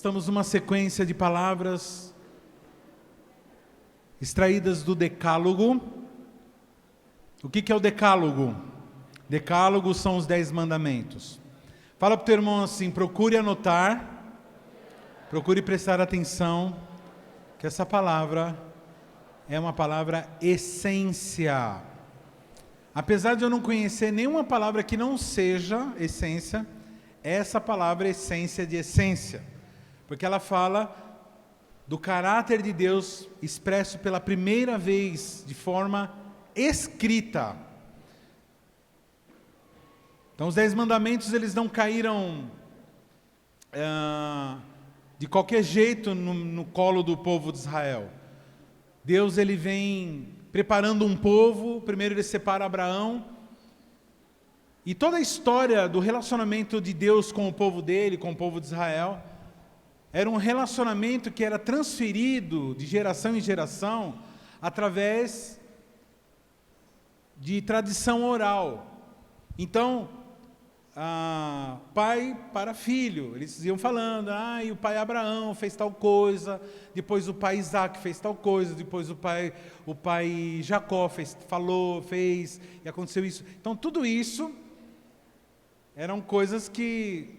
Estamos numa sequência de palavras extraídas do Decálogo. O que é o Decálogo? Decálogo são os 10 mandamentos. Fala para o teu irmão assim, procure anotar, procure prestar atenção, que essa palavra é uma palavra essência. Apesar de eu não conhecer nenhuma palavra que não seja essência, essa palavra é essência de essência. Porque ela fala do caráter de Deus expresso pela primeira vez de forma escrita. Então os 10 mandamentos eles não caíram de qualquer jeito no colo do povo de Israel. Deus ele vem preparando um povo, primeiro ele separa Abraão, e toda a história do relacionamento de Deus com o povo dele, com o povo de Israel, era um relacionamento que era transferido de geração em geração através de tradição oral. Então, pai para filho, eles iam falando, e o pai Abraão fez tal coisa, depois o pai Isaac fez tal coisa, depois o pai Jacó fez, e aconteceu isso. Então tudo isso eram coisas que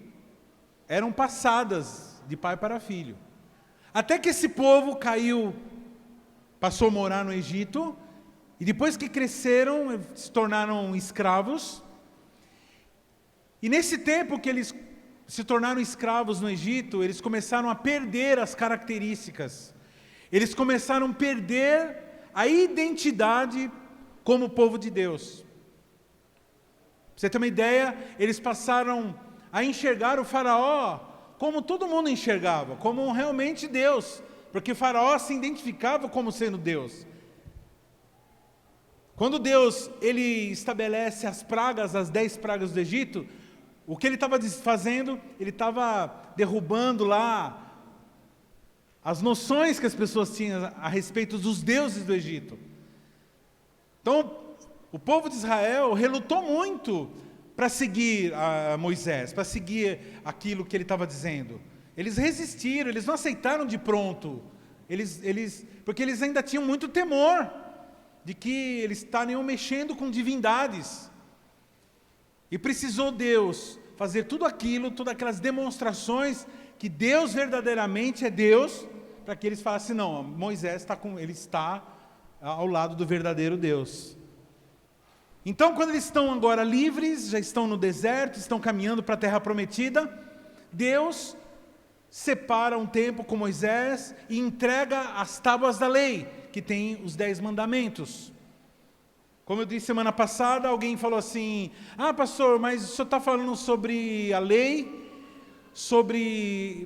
eram passadas de pai para filho. Até que esse povo passou a morar no Egito, e depois que cresceram, se tornaram escravos. E nesse tempo que eles se tornaram escravos no Egito, eles começaram a perder as características. Eles começaram a perder a identidade como povo de Deus. Pra você ter uma ideia, eles passaram a enxergar o faraó como todo mundo enxergava, como realmente Deus, porque o faraó se identificava como sendo Deus. Quando Deus ele estabelece as 10 pragas do Egito, o que ele estava fazendo? Ele estava derrubando lá as noções que as pessoas tinham a respeito dos deuses do Egito. Então, o povo de Israel relutou muito para seguir a Moisés, para seguir aquilo que ele estava dizendo. Eles resistiram, eles não aceitaram de pronto, porque eles ainda tinham muito temor de que eles estariam mexendo com divindades. E precisou Deus fazer tudo aquilo, todas aquelas demonstrações que Deus verdadeiramente é Deus, para que eles falassem, não, Moisés está ao lado do verdadeiro Deus. Então, quando eles estão agora livres, já estão no deserto, estão caminhando para a terra prometida, Deus separa um tempo com Moisés e entrega as tábuas da lei, que tem os 10 mandamentos. Como eu disse semana passada, alguém falou assim, pastor, mas o senhor está falando sobre a lei,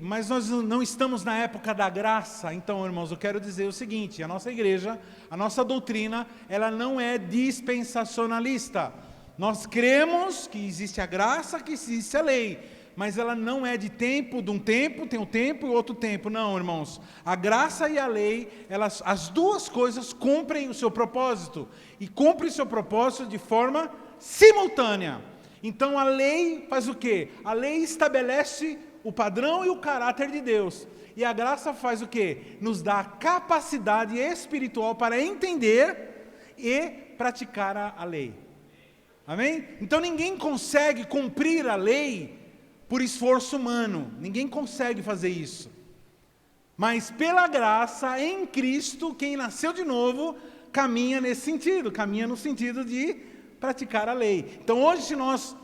mas nós não estamos na época da graça. Então, irmãos, eu quero dizer o seguinte, a nossa igreja, a nossa doutrina, ela não é dispensacionalista. Nós cremos que existe a graça, que existe a lei, mas ela não é de um tempo, tem um tempo e outro tempo. Não, irmãos, a graça e a lei, as duas coisas cumprem o seu propósito, e cumprem o seu propósito de forma simultânea. Então a lei faz o quê? A lei estabelece o padrão e o caráter de Deus. E a graça faz o quê? Nos dá a capacidade espiritual para entender e praticar a lei. Amém? Então ninguém consegue cumprir a lei por esforço humano. Ninguém consegue fazer isso. Mas pela graça, em Cristo, quem nasceu de novo, caminha nesse sentido. Caminha no sentido de praticar a lei. Então hoje nós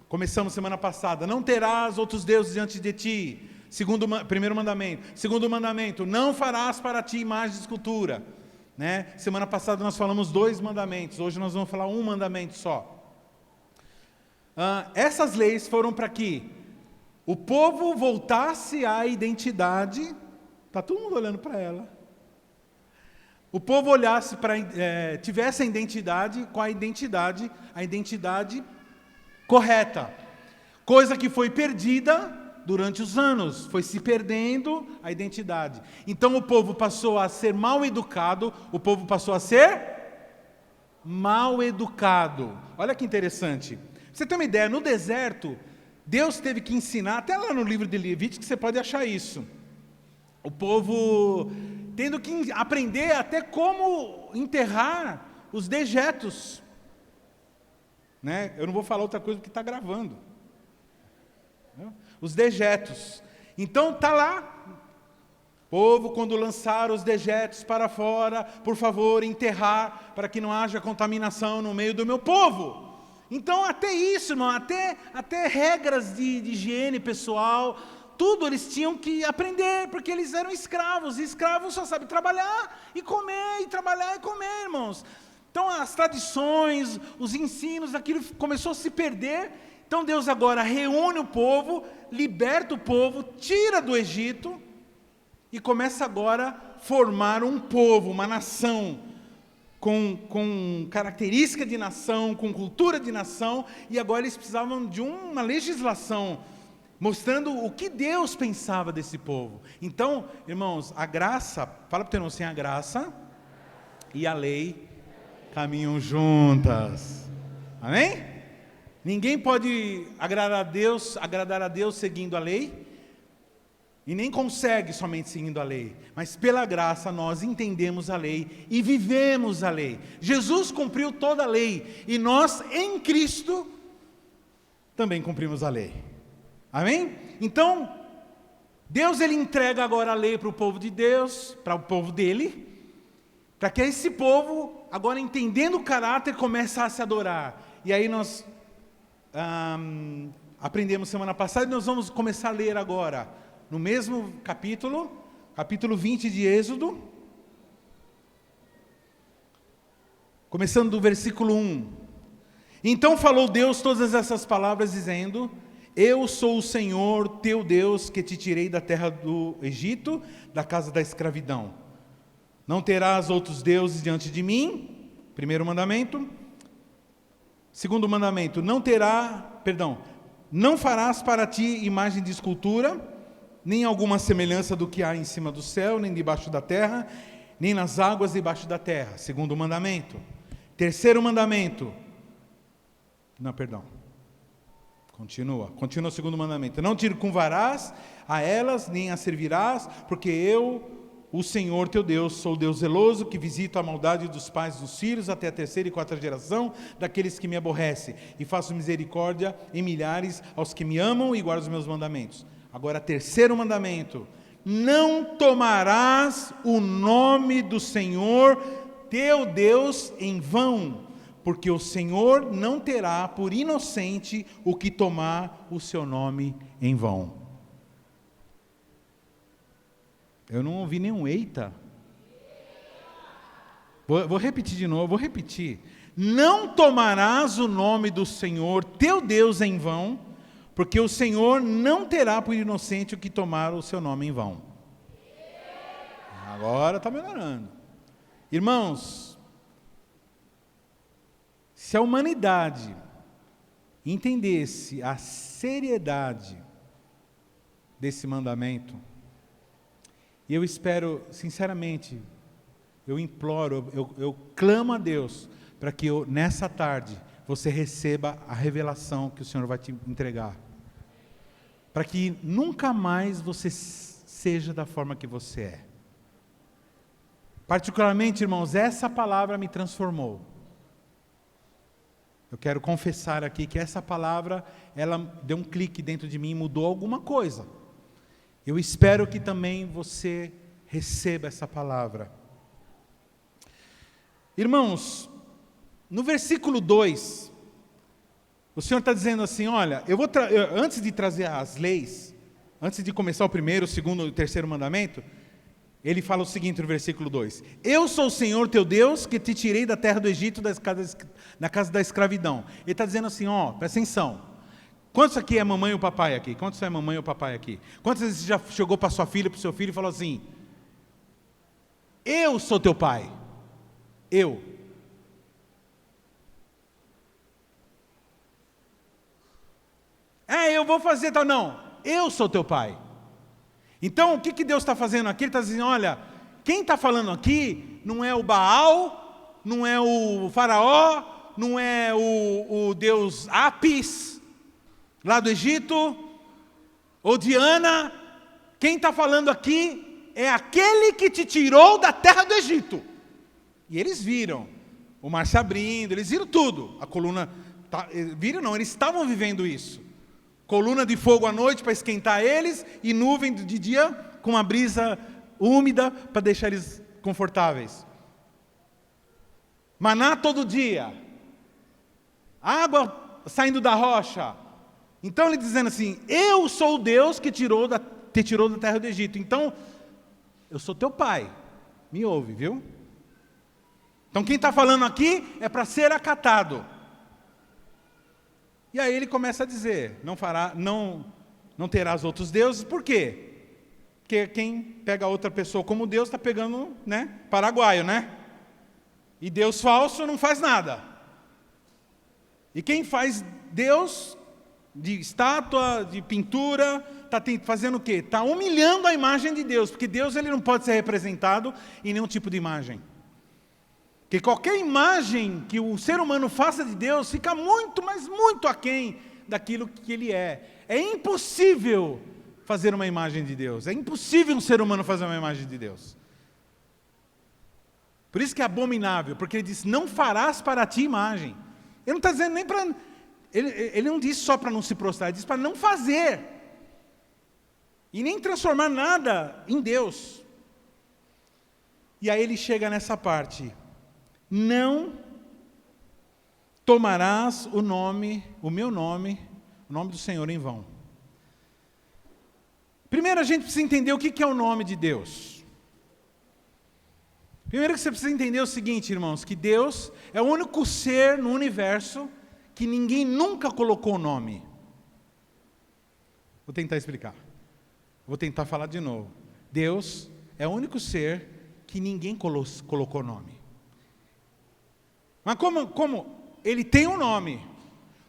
começamos semana passada, não terás outros deuses diante de ti, primeiro mandamento. Segundo mandamento, não farás para ti imagem de escultura, né? Semana passada nós falamos 2 mandamentos, hoje nós vamos falar um mandamento só. Essas leis foram para que o povo voltasse à identidade, está todo mundo olhando para ela, o povo olhasse tivesse a identidade, a identidade correta, coisa que foi perdida durante os anos, foi se perdendo a identidade. Então o povo passou a ser mal educado, Olha que interessante. Você tem uma ideia, no deserto, Deus teve que ensinar, até lá no livro de Levítico você pode achar isso. O povo tendo que aprender até como enterrar os dejetos. Né? Eu não vou falar outra coisa porque está gravando. Os dejetos. Então está lá. Povo, quando lançar os dejetos para fora, por favor, enterrar, para que não haja contaminação no meio do meu povo. Então, até isso, irmão, até regras de higiene pessoal, tudo eles tinham que aprender, porque eles eram escravos, e escravos só sabem trabalhar e comer, e trabalhar e comer, irmãos. Então, as tradições, os ensinos, aquilo começou a se perder. Então, Deus agora reúne o povo, liberta o povo, tira do Egito, e começa agora a formar um povo, uma nação, com característica de nação, com cultura de nação, e agora eles precisavam de uma legislação, mostrando o que Deus pensava desse povo. Então, irmãos, a graça, fala para o teu irmão assim, a graça e a lei caminham juntas. Amém? Ninguém pode agradar a Deus seguindo a lei, e nem consegue somente seguindo a lei, mas pela graça nós entendemos a lei e vivemos a lei. Jesus cumpriu toda a lei, e nós em Cristo também cumprimos a lei. Amém? Então, Deus ele entrega agora a lei para o povo de Deus, para o povo dele, para que esse povo, agora entendendo o caráter, comece a se adorar. E aí nós aprendemos semana passada, e nós vamos começar a ler agora, no mesmo capítulo 20 de Êxodo, começando do versículo 1. Então falou Deus todas essas palavras, dizendo: Eu sou o Senhor teu Deus, que te tirei da terra do Egito, da casa da escravidão. Não terás outros deuses diante de mim. Primeiro mandamento. Segundo mandamento, não farás para ti imagem de escultura, nem alguma semelhança do que há em cima do céu, nem debaixo da terra, nem nas águas debaixo da terra. Segundo mandamento. Terceiro mandamento. Continua o segundo mandamento. Não te curvarás a elas, nem as servirás, porque eu, o Senhor teu Deus, sou o Deus zeloso, que visito a maldade dos pais dos filhos até a terceira e quarta geração daqueles que me aborrecem, e faço misericórdia em milhares aos que me amam e guardam os meus mandamentos. Agora, terceiro mandamento: não tomarás o nome do Senhor teu Deus em vão, porque o Senhor não terá por inocente o que tomar o seu nome em vão. Eu não ouvi nenhum eita. Vou repetir de novo, Não tomarás o nome do Senhor teu Deus em vão, porque o Senhor não terá por inocente o que tomar o seu nome em vão. Agora está melhorando. Irmãos, se a humanidade entendesse a seriedade desse mandamento, e eu espero, sinceramente, eu imploro, eu clamo a Deus, para que nessa tarde você receba a revelação que o Senhor vai te entregar, para que nunca mais você seja da forma que você é. Particularmente, irmãos, essa palavra me transformou. Eu quero confessar aqui que essa palavra, ela deu um clique dentro de mim e mudou alguma coisa. Eu espero que também você receba essa palavra. Irmãos, no versículo 2, o Senhor está dizendo assim, olha, antes de trazer as leis, antes de começar o primeiro, o segundo e o terceiro mandamento, ele fala o seguinte no versículo 2: Eu sou o Senhor teu Deus, que te tirei da terra do Egito, da casa da escravidão. Ele está dizendo assim, presta atenção. Quantos aqui é mamãe ou papai aqui? Quantos é mamãe ou papai aqui? Quantas vezes você já chegou para sua filha, para o seu filho e falou assim: Eu sou teu pai. Eu. Eu vou fazer tal. Não, eu sou teu pai. Então, o que Deus está fazendo aqui? Ele está dizendo, olha, quem está falando aqui não é o Baal, não é o faraó, não é o Deus Apis. lá do Egito, ou Diana, quem está falando aqui é aquele que te tirou da terra do Egito. E eles viram o mar se abrindo, eles viram tudo. A coluna, viram não, eles estavam vivendo isso. Coluna de fogo à noite para esquentar eles, e nuvem de dia com uma brisa úmida para deixar eles confortáveis. Maná todo dia, água saindo da rocha. Então ele dizendo assim, eu sou o Deus que te tirou da terra do Egito. Então, eu sou teu pai, me ouve, viu? Então quem está falando aqui é para ser acatado. E aí ele começa a dizer, não terás outros deuses, por quê? Porque quem pega outra pessoa como Deus está pegando, paraguaio, E Deus falso não faz nada. E quem faz Deus de estátua, de pintura, está fazendo o quê? Está humilhando a imagem de Deus, porque Deus ele não pode ser representado em nenhum tipo de imagem. Porque qualquer imagem que o ser humano faça de Deus fica muito, mas muito aquém daquilo que ele é. É impossível fazer uma imagem de Deus. É impossível um ser humano fazer uma imagem de Deus. Por isso que é abominável, porque ele diz, não farás para ti imagem. Ele não está dizendo nem para... Ele não diz só para não se prostrar, ele diz para não fazer. E nem transformar nada em Deus. E aí ele chega nessa parte. Não tomarás o meu nome, o nome do Senhor em vão. Primeiro a gente precisa entender o que é o nome de Deus. Primeiro que você precisa entender o seguinte, irmãos, que Deus é o único ser no universo que ninguém nunca colocou nome. Vou tentar explicar. Vou tentar falar de novo. Deus é o único ser que ninguém colocou nome. Mas como ele tem um nome?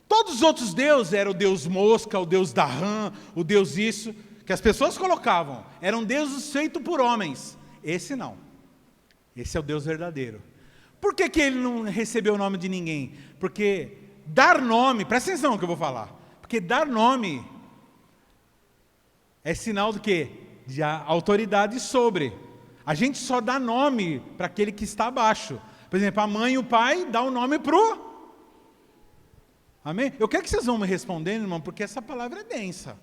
Todos os outros deuses eram o Deus mosca, o Deus da rã, o Deus isso, que as pessoas colocavam. Eram deuses feitos por homens. Esse não. Esse é o Deus verdadeiro. Por que ele não recebeu o nome de ninguém? Porque dar nome, presta atenção no que eu vou falar. Porque dar nome é sinal do quê? De autoridade sobre. A gente só dá nome para aquele que está abaixo. Por exemplo, a mãe e o pai dão o nome para o... Amém? Eu quero que vocês vão me respondendo, irmão, porque essa palavra é densa.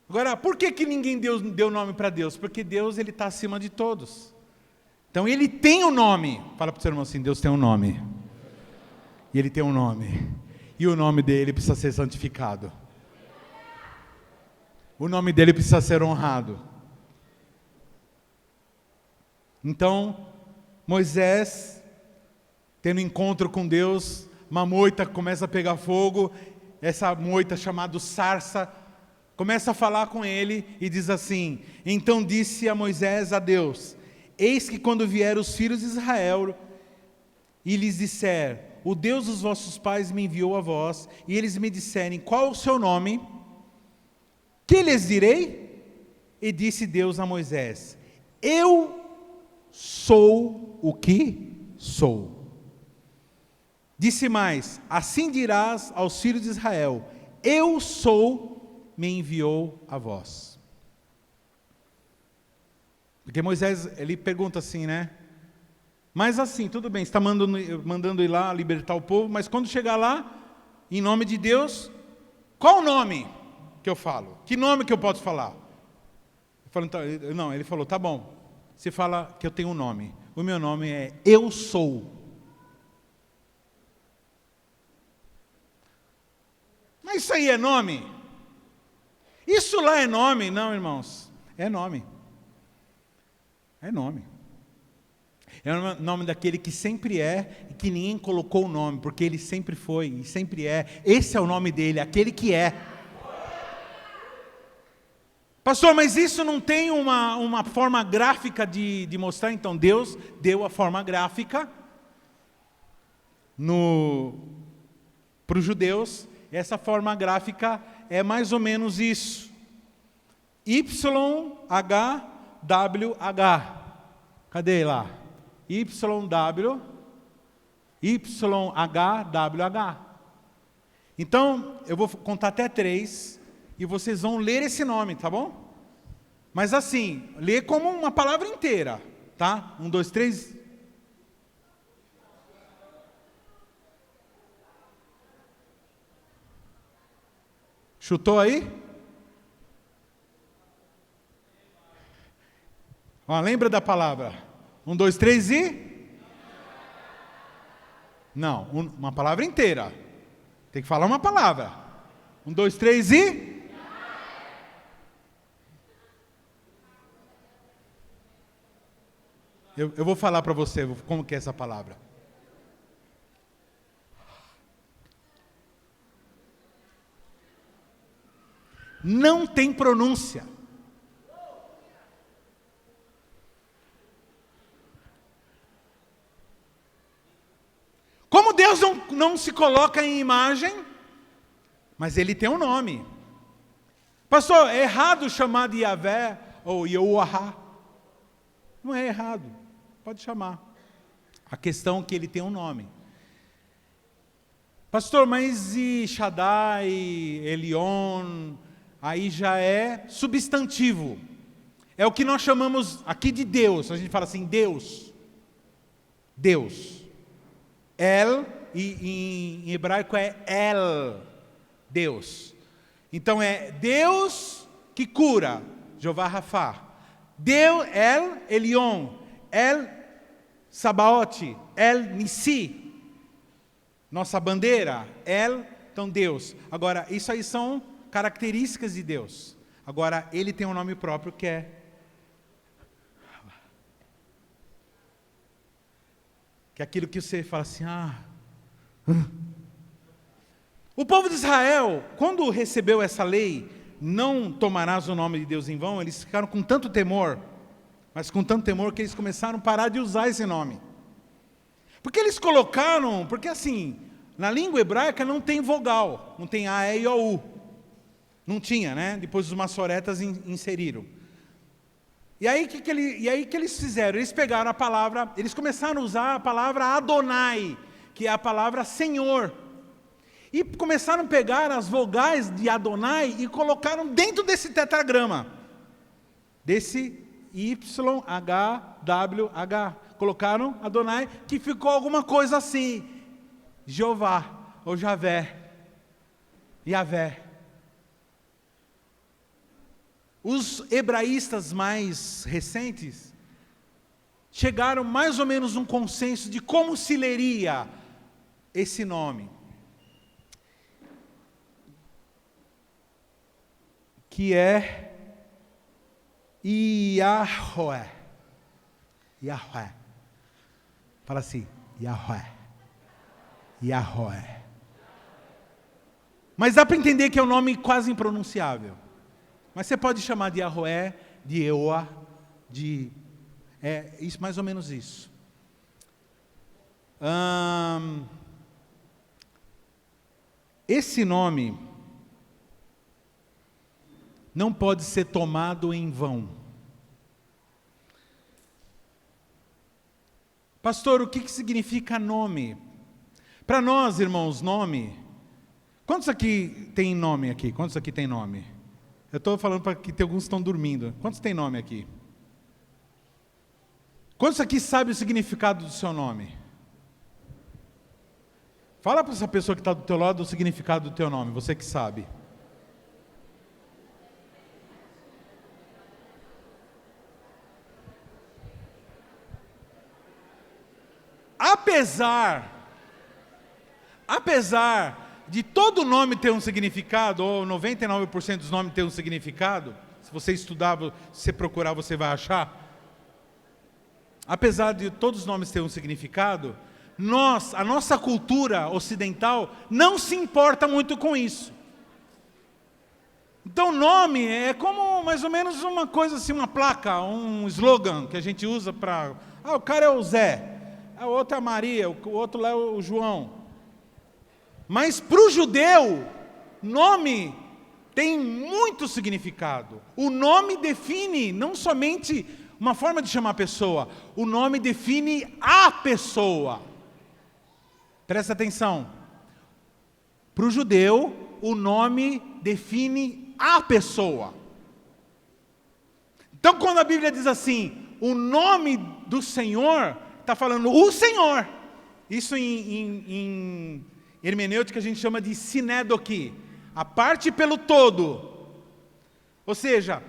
Agora, por que ninguém deu nome para Deus? Porque Deus ele está acima de todos. Então ele tem um nome. Fala para o seu irmão assim, Deus tem um nome. E ele tem um nome. E o nome dele precisa ser santificado. O nome dele precisa ser honrado. Então, Moisés, tendo encontro com Deus, uma moita começa a pegar fogo, essa moita chamada sarça, começa a falar com ele e diz assim, então disse a Moisés a Deus, eis que quando vier os filhos de Israel, e lhes disser, o Deus dos vossos pais me enviou a vós, e eles me disserem, qual o seu nome? Que lhes direi? E disse Deus a Moisés, eu sou o que sou. Disse mais, assim dirás aos filhos de Israel, eu sou, me enviou a vós. Porque Moisés, ele pergunta assim, mas assim, tudo bem, você está mandando ir lá libertar o povo, mas quando chegar lá, em nome de Deus, qual o nome que eu falo? Que nome que eu posso falar? Eu falo, então, não, ele falou, tá bom, você fala que eu tenho um nome. O meu nome é Eu Sou. Mas isso aí é nome? Isso lá é nome? Não, irmãos, é nome. É nome. É o nome daquele que sempre é e que ninguém colocou o nome, porque ele sempre foi e sempre é. Esse é o nome dele, aquele que é. Pastor, mas isso não tem uma forma gráfica de mostrar? Então, Deus deu a forma gráfica para os judeus. Essa forma gráfica é mais ou menos isso. YHWH. Cadê lá? YHWH. Então, eu vou contar até 3 e vocês vão ler esse nome, tá bom? Mas assim, lê como uma palavra inteira, tá? 1, 2, 3. Chutou aí? Ó, lembra da palavra? 1, 2, 3 e? Não, uma palavra inteira. Tem que falar uma palavra. 1, 2, 3 e? Eu vou falar para você como que é essa palavra. Não tem pronúncia. Como Deus não se coloca em imagem, mas Ele tem um nome. Pastor, é errado chamar de Yahvé ou Yehoah? Não é errado, pode chamar. A questão é que Ele tem um nome. Pastor, mas e Shaddai, Elion, aí já é substantivo. É o que nós chamamos aqui de Deus. A gente fala assim, Deus. Deus. El, e em hebraico é El, Deus. Então é Deus que cura, Jeová Rafá. Deus, El Elion, El Sabaote, El Nissi. Nossa bandeira, El, então Deus. Agora, isso aí são características de Deus. Agora, Ele tem um nome próprio que é aquilo que você fala assim, O povo de Israel, quando recebeu essa lei, não tomarás o nome de Deus em vão, eles ficaram com tanto temor, mas com tanto temor que eles começaram a parar de usar esse nome. Porque eles colocaram, porque assim, na língua hebraica não tem vogal, não tem A, E, I, O, U. Não tinha, né? Depois os maçoretas inseriram. E aí que eles fizeram? Eles pegaram a palavra, eles começaram a usar a palavra Adonai, que é a palavra Senhor. E começaram a pegar as vogais de Adonai e colocaram dentro desse tetragrama. Desse YHWH. Colocaram Adonai, que ficou alguma coisa assim. Jeová, ou Javé. Yahvé. Os hebraístas mais recentes chegaram mais ou menos a um consenso de como se leria esse nome. Que é Yahweh. Yahweh. Fala assim, Yahweh. Yahweh. Mas dá para entender que é um nome quase impronunciável. Mas você pode chamar de Yahweh, de Eoa, isso, mais ou menos isso. Esse nome não pode ser tomado em vão. Pastor, o que significa nome? Para nós, irmãos, nome. Quantos aqui tem nome aqui? Quantos aqui tem nome? Eu estou falando para que tem alguns que estão dormindo. Quantos tem nome aqui? Quantos aqui sabem o significado do seu nome? Fala para essa pessoa que está do teu lado o significado do teu nome, você que sabe. Apesar de todo nome ter um significado, ou 99% dos nomes ter um significado, se você estudar, se você procurar, você vai achar. Apesar de todos os nomes terem um significado, a nossa cultura ocidental não se importa muito com isso. Então nome é como mais ou menos uma coisa assim, uma placa, um slogan que a gente usa para... o cara é o Zé, o outro é a Maria, o outro lá é o João. Mas para o judeu, nome tem muito significado. O nome define não somente uma forma de chamar a pessoa, o nome define a pessoa. Presta atenção. Para o judeu, o nome define a pessoa. Então, quando a Bíblia diz assim, o nome do Senhor, está falando o Senhor. Isso em hermenêutica a gente chama de sinédoque, a parte pelo todo. Ou seja,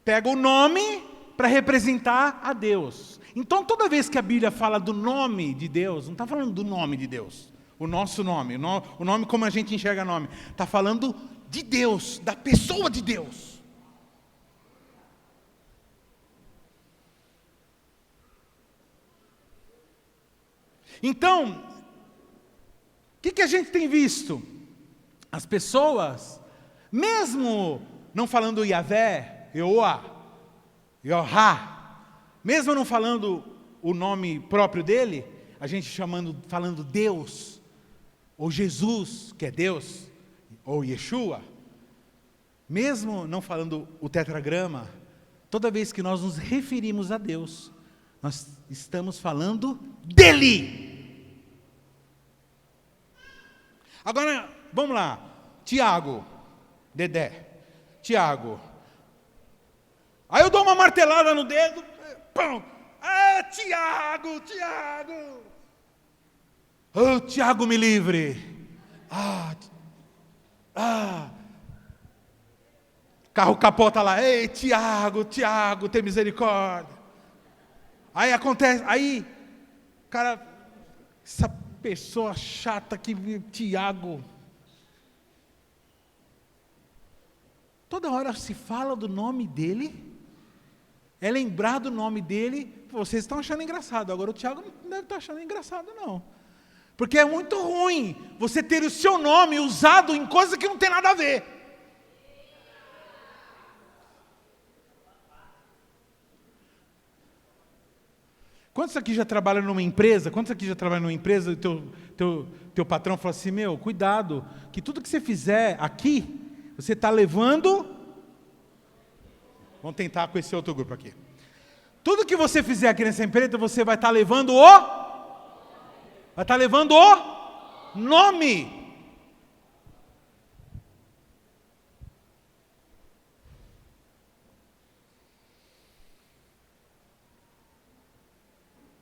pega o nome para representar a Deus. Então, toda vez que a Bíblia fala do nome de Deus, não está falando do nome de Deus, o nosso nome, o nome como a gente enxerga nome, está falando de Deus, da pessoa de Deus. Então, o que a gente tem visto? As pessoas, mesmo não falando Yahvé, Yehoá, Yohá, mesmo não falando o nome próprio dele, a gente falando Deus, ou Jesus, que é Deus, ou Yeshua, mesmo não falando o tetragrama, toda vez que nós nos referimos a Deus, nós estamos falando dele. Agora, vamos lá. Tiago, Dedé, Tiago. Aí eu dou uma martelada no dedo, pão. Ah, Tiago, Tiago. Oh, Tiago, me livre. Carro capota lá. Ei, Tiago, Tiago, tem misericórdia. Aí acontece, aí, cara, essa pessoa chata que Tiago. Toda hora se fala do nome dele, é lembrado o nome dele, vocês estão achando engraçado, agora o Tiago não deve estar achando engraçado não. Porque é muito ruim você ter o seu nome usado em coisa que não tem nada a ver. Quantos aqui já trabalham numa empresa? Quantos aqui já trabalham numa empresa e teu patrão fala assim, meu, cuidado, que tudo que você fizer aqui, você está levando... Vamos tentar com esse outro grupo aqui. Tudo que você fizer aqui nessa empresa, você vai estar levando o... Vai estar levando o nome.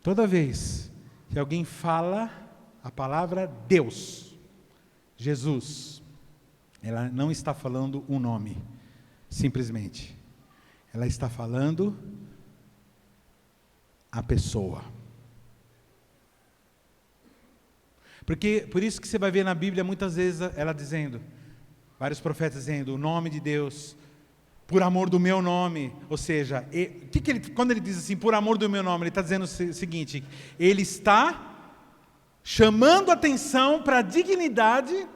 Toda vez que alguém fala a palavra Deus, Jesus, ela não está falando um nome, simplesmente. Ela está falando a pessoa. Por isso que você vai ver na Bíblia muitas vezes ela dizendo, vários profetas dizendo, o nome de Deus, por amor do meu nome, ou seja, quando ele diz assim, por amor do meu nome, ele está dizendo o seguinte, ele está chamando atenção para a dignidade,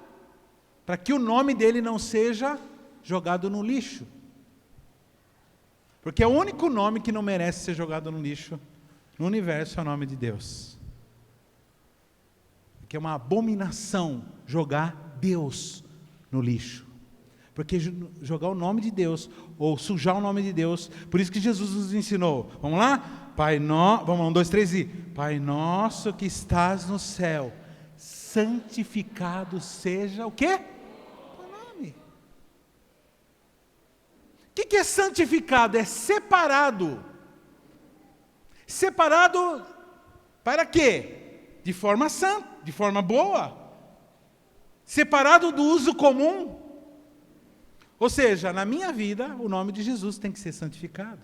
para que o nome dele não seja jogado no lixo. Porque é o único nome que não merece ser jogado no lixo no universo é o nome de Deus. Porque é uma abominação jogar Deus no lixo. Porque jogar o nome de Deus, ou sujar o nome de Deus, por isso que Jesus nos ensinou. Vamos lá? Vamos lá, 1, 2, 3 e... Pai nosso que estás no céu, santificado seja o quê? O nome. O que é santificado? É separado. Separado para quê? De forma santa, de forma boa. Separado do uso comum. Ou seja, na minha vida, o nome de Jesus tem que ser santificado.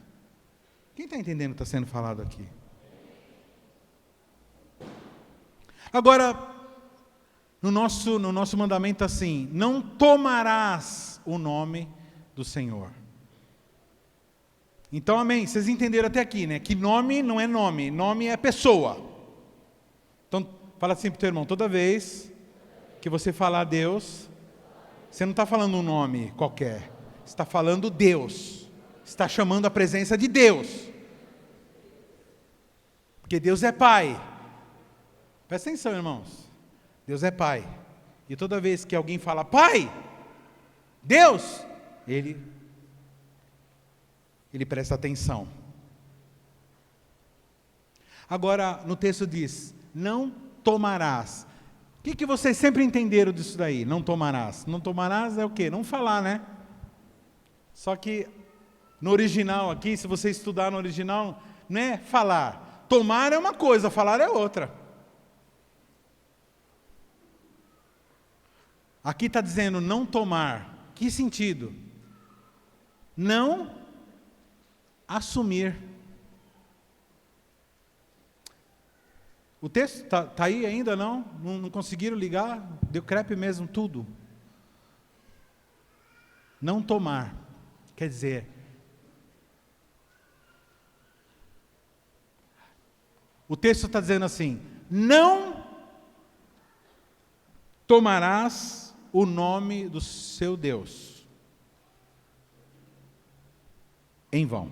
Quem está entendendo o que está sendo falado aqui? Agora, no nosso mandamento assim, não tomarás o nome do Senhor. Então, amém, vocês entenderam até aqui, né? Que nome não é nome, nome é pessoa. Então, fala assim para o teu irmão, toda vez que você falar Deus, você não está falando um nome qualquer, você está falando Deus, você está chamando a presença de Deus, porque Deus é Pai. Presta atenção, irmãos, Deus é Pai, e toda vez que alguém fala Pai, Deus, ele presta atenção. Agora, no texto diz, não tomarás. O que vocês sempre entenderam disso daí? Não tomarás. Não tomarás é o quê? Não falar, né? Só que no original aqui, se você estudar no original, não é falar. Tomar é uma coisa, falar é outra. Aqui está dizendo não tomar. Que sentido? Não assumir. O texto está aí ainda não? Não conseguiram ligar? Deu crepe mesmo tudo. Não tomar. Quer dizer, o texto está dizendo assim, não tomarás o nome do seu Deus em vão.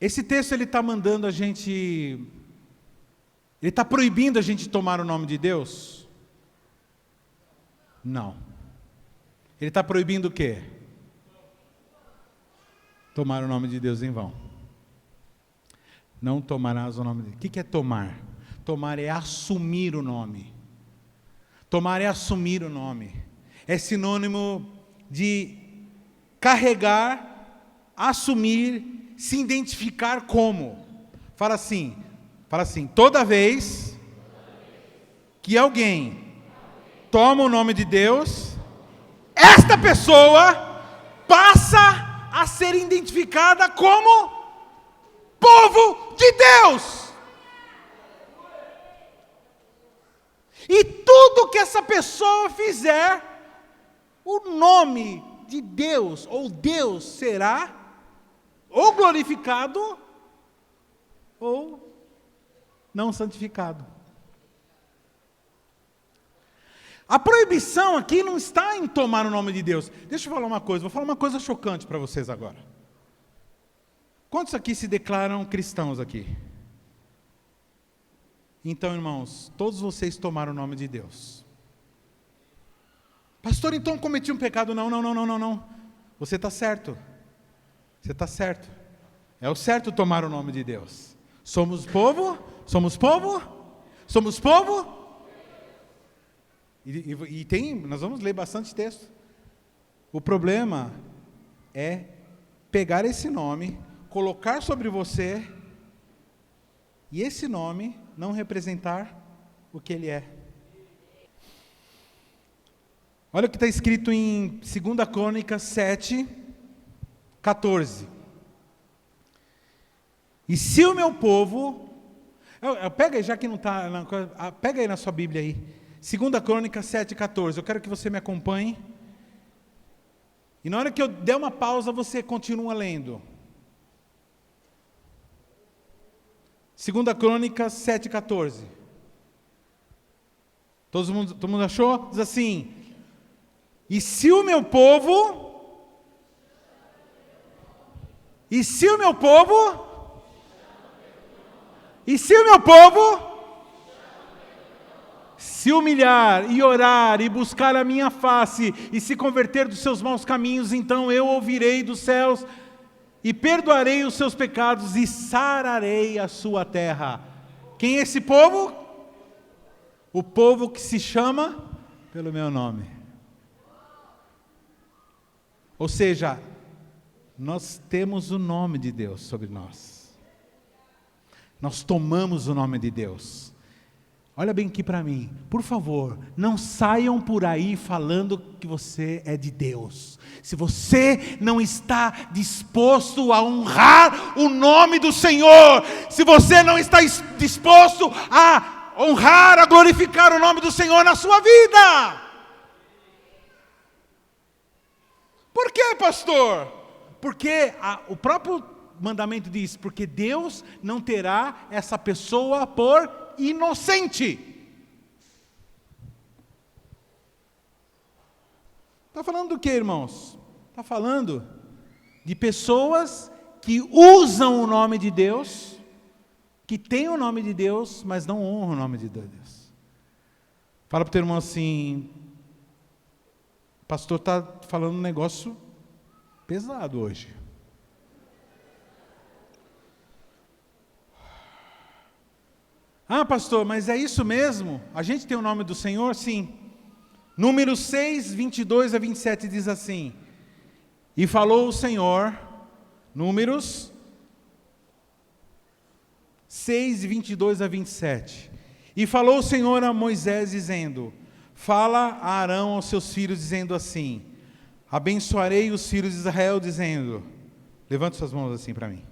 Esse texto ele está mandando a gente, ele está proibindo a gente tomar o nome de Deus? Não. Ele está proibindo o quê? Tomar o nome de Deus em vão. Não tomarás o nome de Deus. O que é tomar? Tomar é assumir o nome. Tomar é assumir o nome. É sinônimo de carregar, assumir, se identificar como. Fala assim, toda vez que alguém toma o nome de Deus, esta pessoa passa a ser identificada como povo de Deus. E tudo que essa pessoa fizer, o nome de Deus, ou Deus, será ou glorificado, ou não santificado. A proibição aqui não está em tomar o nome de Deus. Deixa eu falar uma coisa, vou falar uma coisa chocante para vocês agora. Quantos aqui se declaram cristãos aqui? Então, irmãos, todos vocês tomaram o nome de Deus. Pastor, então cometi um pecado? Não. Você está certo. Você está certo. É o certo tomar o nome de Deus. Somos povo? Nós vamos ler bastante texto. O problema é pegar esse nome, colocar sobre você, e esse nome não representar o que ele é. Olha o que está escrito em 2 Crônicas 7, 14. E se o meu povo... Pega aí, já que não está... Pega aí na sua Bíblia aí. 2 Crônicas 7, 14. Eu quero que você me acompanhe. E na hora que eu der uma pausa, você continua lendo. 2 Crônicas 7, 14. Todo mundo achou? Diz assim: E se o meu povo... se humilhar e orar e buscar a minha face e se converter dos seus maus caminhos, então eu ouvirei dos céus e perdoarei os seus pecados e sararei a sua terra. Quem é esse povo? O povo que se chama pelo meu nome. Ou seja, nós temos o nome de Deus sobre nós. Nós tomamos o nome de Deus. Olha bem aqui para mim, por favor, não saiam por aí falando que você é de Deus. Se você não está disposto a honrar o nome do Senhor, se você não está disposto a honrar, a glorificar o nome do Senhor na sua vida. Por quê, pastor? Porque o próprio mandamento diz, porque Deus não terá essa pessoa por inocente. Está falando do que, irmãos? Está falando de pessoas que usam o nome de Deus, que têm o nome de Deus, mas não honram o nome de Deus. Fala para o teu irmão assim: o pastor está falando um negócio pesado hoje. Ah, pastor, mas é isso mesmo? A gente tem o nome do Senhor? Sim. Números 6, 22 a 27 diz assim: e falou o Senhor, Números 6, 22 a 27. E falou o Senhor a Moisés, dizendo: fala a Arão aos seus filhos, dizendo assim: abençoarei os filhos de Israel, dizendo... Levante suas mãos assim para mim.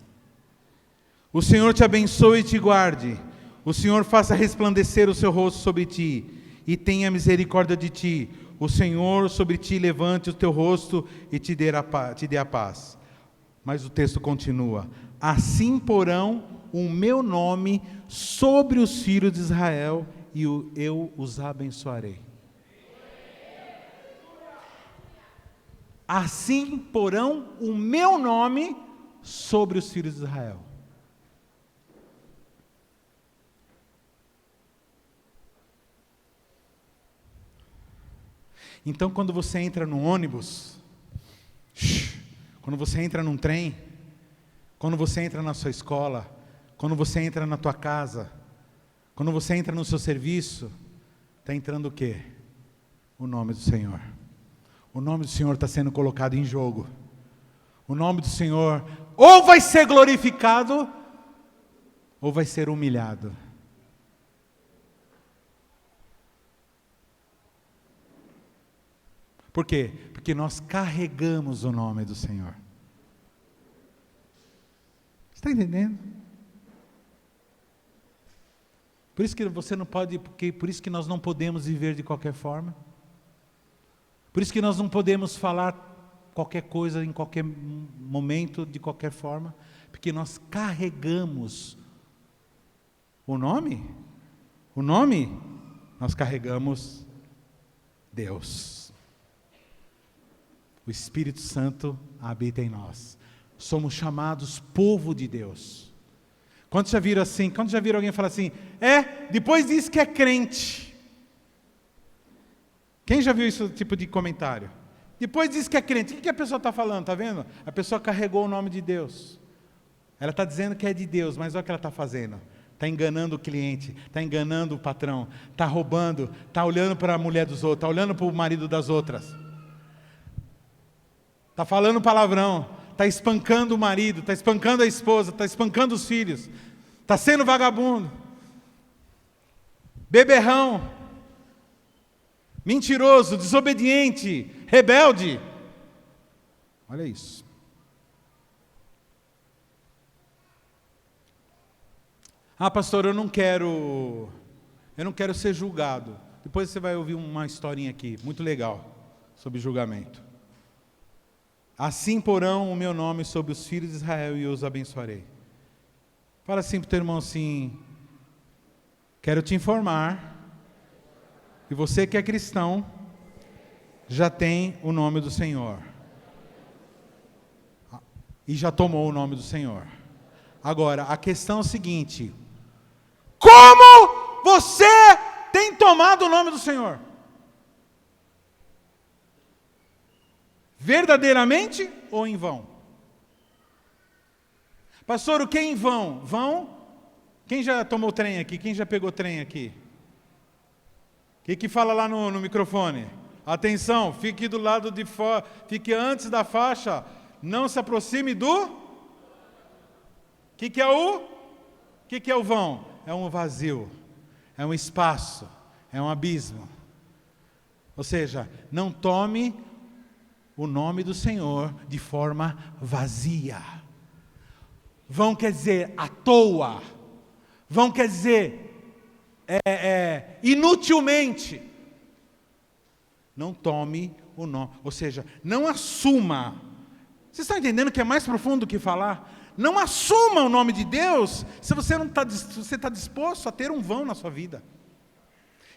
O Senhor te abençoe e te guarde. O Senhor faça resplandecer o seu rosto sobre ti e tenha misericórdia de ti. O Senhor sobre ti levante o teu rosto e te dê a paz. Mas o texto continua: assim porão o meu nome sobre os filhos de Israel e eu os abençoarei. Assim porão o meu nome sobre os filhos de Israel. Então, quando você entra no ônibus, quando você entra num trem, quando você entra na sua escola, quando você entra na tua casa, quando você entra no seu serviço, está entrando o quê? O nome do Senhor. O nome do Senhor está sendo colocado em jogo. O nome do Senhor ou vai ser glorificado, ou vai ser humilhado. Por quê? Porque nós carregamos o nome do Senhor. Você está entendendo? Por isso que você não pode, por isso que nós não podemos viver de qualquer forma. Por isso que nós não podemos falar qualquer coisa em qualquer momento, de qualquer forma, porque nós carregamos o nome. O nome, nós carregamos Deus. O Espírito Santo habita em nós. Somos chamados povo de Deus. Quantos já viram assim? Quantos já viram alguém falar assim? Depois diz que é crente. Quem já viu esse tipo de comentário? Depois diz que é crente. O que a pessoa está falando? Está vendo? A pessoa carregou o nome de Deus. Ela está dizendo que é de Deus, mas olha o que ela está fazendo. Está enganando o cliente, está enganando o patrão, está roubando, está olhando para a mulher dos outros, está olhando para o marido das outras. Está falando palavrão, está espancando o marido, está espancando a esposa, está espancando os filhos, está sendo vagabundo, beberrão, mentiroso, desobediente, rebelde. Olha isso. Ah, pastor, eu não quero ser julgado. Depois você vai ouvir uma historinha aqui, muito legal, sobre julgamento. Assim porão o meu nome sobre os filhos de Israel e eu os abençoarei. Fala assim para o teu irmão assim: quero te informar que você que é cristão já tem o nome do Senhor. E já tomou o nome do Senhor. Agora, a questão é o seguinte: como você tem tomado o nome do Senhor? Verdadeiramente ou em vão? Pastor, o que é em vão? Vão? Quem já tomou trem aqui? Quem já pegou trem aqui? O que fala lá no microfone? Atenção, fique do lado de fora, fique antes da faixa, não se aproxime do... O que é o vão? É um vazio, é um espaço, é um abismo. Ou seja, não tome o nome do Senhor de forma vazia. Vão quer dizer à toa. Vão quer dizer inutilmente. Não tome o nome, ou seja, não assuma. Vocês estão entendendo que é mais profundo do que falar? Não assuma o nome de Deus se você não está, você está disposto a ter um vão na sua vida.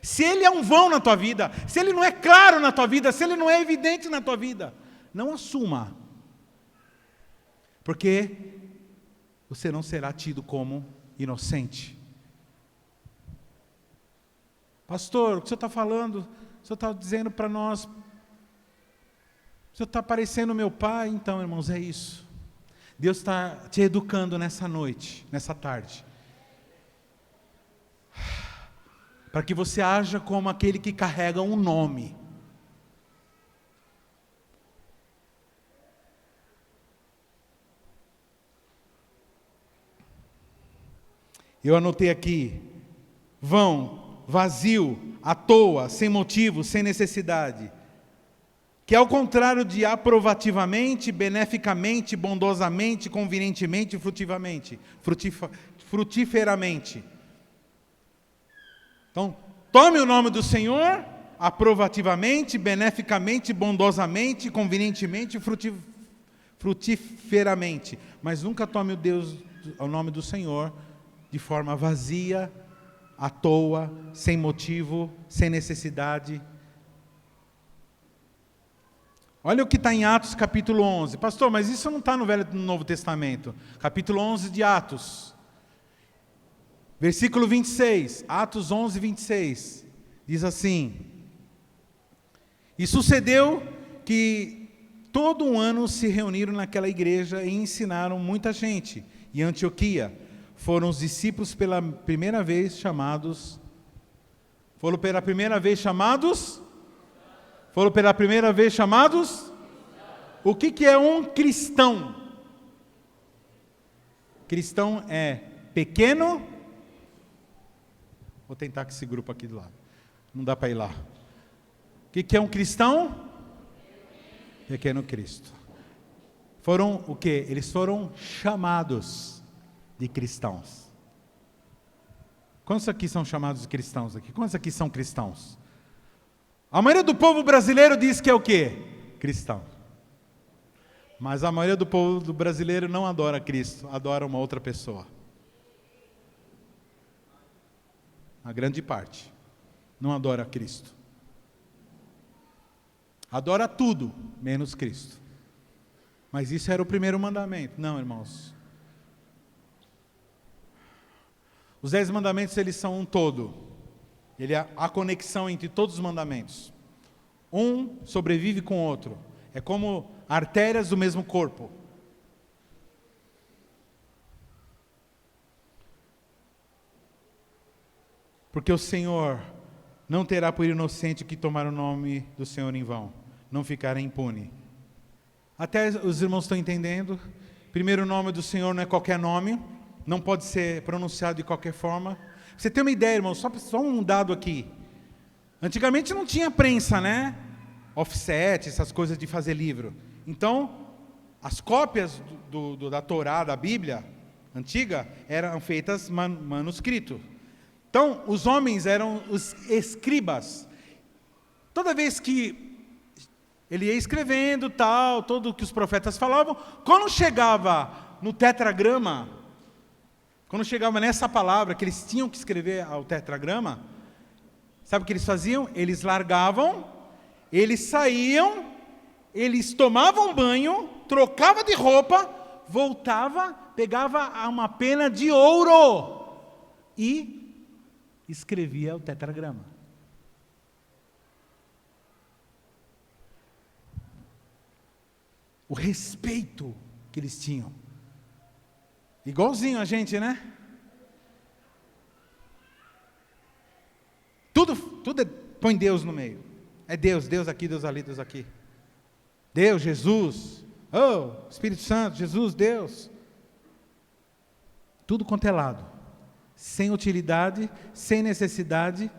Se ele é um vão na tua vida, se ele não é claro na tua vida, se ele não é evidente na tua vida, não assuma. Porque você não será tido como inocente. Pastor, o que o senhor está falando? O senhor está dizendo para nós, o senhor está parecendo meu pai? Então, irmãos, é isso. Deus está te educando nessa noite, nessa tarde. para que você haja como aquele que carrega um nome. Eu anotei aqui: vão, vazio, à toa, sem motivo, sem necessidade. Que é ao contrário de aprovativamente, beneficamente, bondosamente, convenientemente, frutiferamente. Então, tome o nome do Senhor, aprovativamente, beneficamente, bondosamente, convenientemente, frutiferamente. Mas nunca tome o nome do Senhor de forma vazia, à toa, sem motivo, sem necessidade. Olha o que está em Atos capítulo 11. Pastor, mas isso não está no Novo Testamento. Capítulo 11 de Atos. Versículo 26. Atos 11, 26. Diz assim: E sucedeu que todo um ano se reuniram naquela igreja e ensinaram muita gente. Em Antioquia foram os discípulos pela primeira vez chamados. Foram pela primeira vez chamados? Foram pela primeira vez chamados? O que é um cristão? Cristão é pequeno. Vou tentar com esse grupo aqui do lado. Não dá para ir lá. O que é um cristão? Pequeno Cristo. Foram o quê? Eles foram chamados de cristãos. Quantos aqui são chamados de cristãos aqui? Quantos aqui são cristãos? A maioria do povo brasileiro diz que é o quê? Cristão. Mas a maioria do povo brasileiro não adora Cristo, adora uma outra pessoa. A grande parte não adora Cristo. Adora tudo, menos Cristo. Mas isso era o primeiro mandamento. Não, irmãos. Os 10 mandamentos, eles são um todo. Ele é a conexão entre todos os mandamentos. Um sobrevive com o outro. É como artérias do mesmo corpo. Porque o Senhor não terá por inocente que tomar o nome do Senhor em vão. Não ficará impune. Até os irmãos estão entendendo? Primeiro, o nome do Senhor não é qualquer nome. Não pode ser pronunciado de qualquer forma. Você tem uma ideia, irmão, só um dado aqui. Antigamente não tinha prensa, né? Offset, essas coisas de fazer livro. Então, as cópias da Torá, da Bíblia antiga, eram feitas manuscrito. Então, os homens eram os escribas. Toda vez que ele ia escrevendo, tudo que os profetas falavam, quando chegava no tetragrama, quando chegava nessa palavra que eles tinham que escrever ao tetragrama, sabe o que eles faziam? Eles largavam, eles saíam, eles tomavam banho, trocavam de roupa, voltava, pegava uma pena de ouro e escrevia o tetragrama. O respeito que eles tinham. Igualzinho a gente, né? Tudo põe Deus no meio. É Deus, Deus aqui, Deus ali, Deus aqui. Deus, Jesus, Espírito Santo, Jesus, Deus. Tudo quanto é lado. Sem utilidade, sem necessidade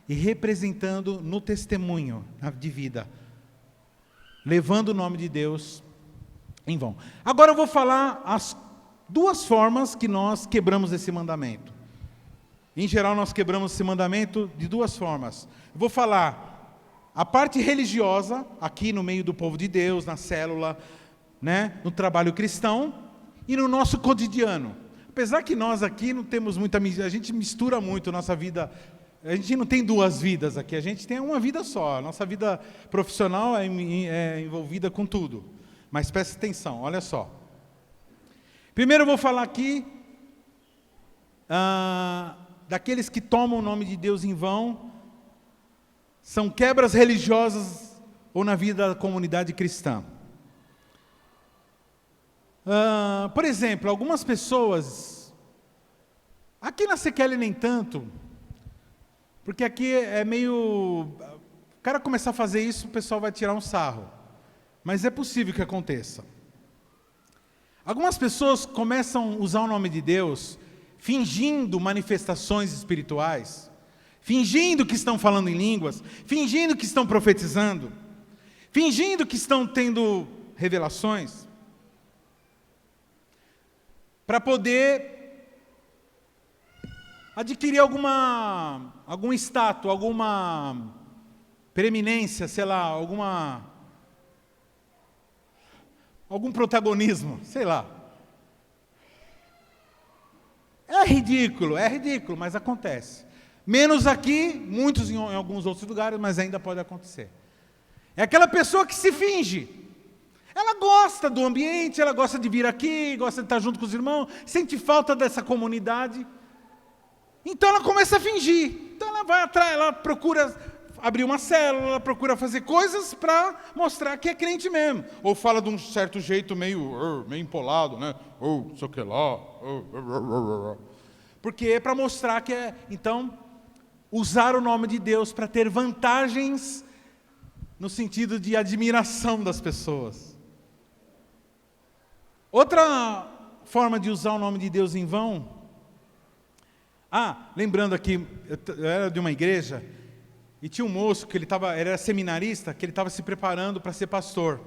e representando no testemunho de vida. Levando o nome de Deus em vão. Agora eu vou falar as 2 formas que nós quebramos esse mandamento. Em geral, nós quebramos esse mandamento de 2 formas. Eu vou falar a parte religiosa, aqui no meio do povo de Deus, na célula, né, no trabalho cristão, e no nosso cotidiano. Apesar que nós aqui não temos muita... A gente mistura muito nossa vida. A gente não tem 2 vidas aqui, a gente tem uma vida só. A nossa vida profissional é envolvida com tudo. Mas preste atenção, olha só. Primeiro eu vou falar aqui daqueles que tomam o nome de Deus em vão, são quebras religiosas ou na vida da comunidade cristã. Por exemplo, algumas pessoas, aqui na CQL nem tanto, Porque aqui é meio... O cara começar a fazer isso, o pessoal vai tirar um sarro. Mas é possível que aconteça. Algumas pessoas começam a usar o nome de Deus fingindo manifestações espirituais, fingindo que estão falando em línguas, fingindo que estão profetizando, fingindo que estão tendo revelações, para poder adquirir algum status, alguma preeminência, sei lá, algum protagonismo, sei lá. É ridículo, mas acontece. Menos aqui, muitos em alguns outros lugares, mas ainda pode acontecer. É aquela pessoa que se finge. Ela gosta do ambiente, ela gosta de vir aqui, gosta de estar junto com os irmãos, sente falta dessa comunidade. Então ela começa a fingir. Então ela vai atrás, ela procura abrir uma célula, ela procura fazer coisas para mostrar que é crente mesmo. Ou fala de um certo jeito meio empolado, né? Ou sei o que lá. Porque é para mostrar que é... Então, usar o nome de Deus para ter vantagens no sentido de admiração das pessoas. Outra forma de usar o nome de Deus em vão... lembrando aqui, eu era de uma igreja... E tinha um moço que ele era seminarista, que ele estava se preparando para ser pastor.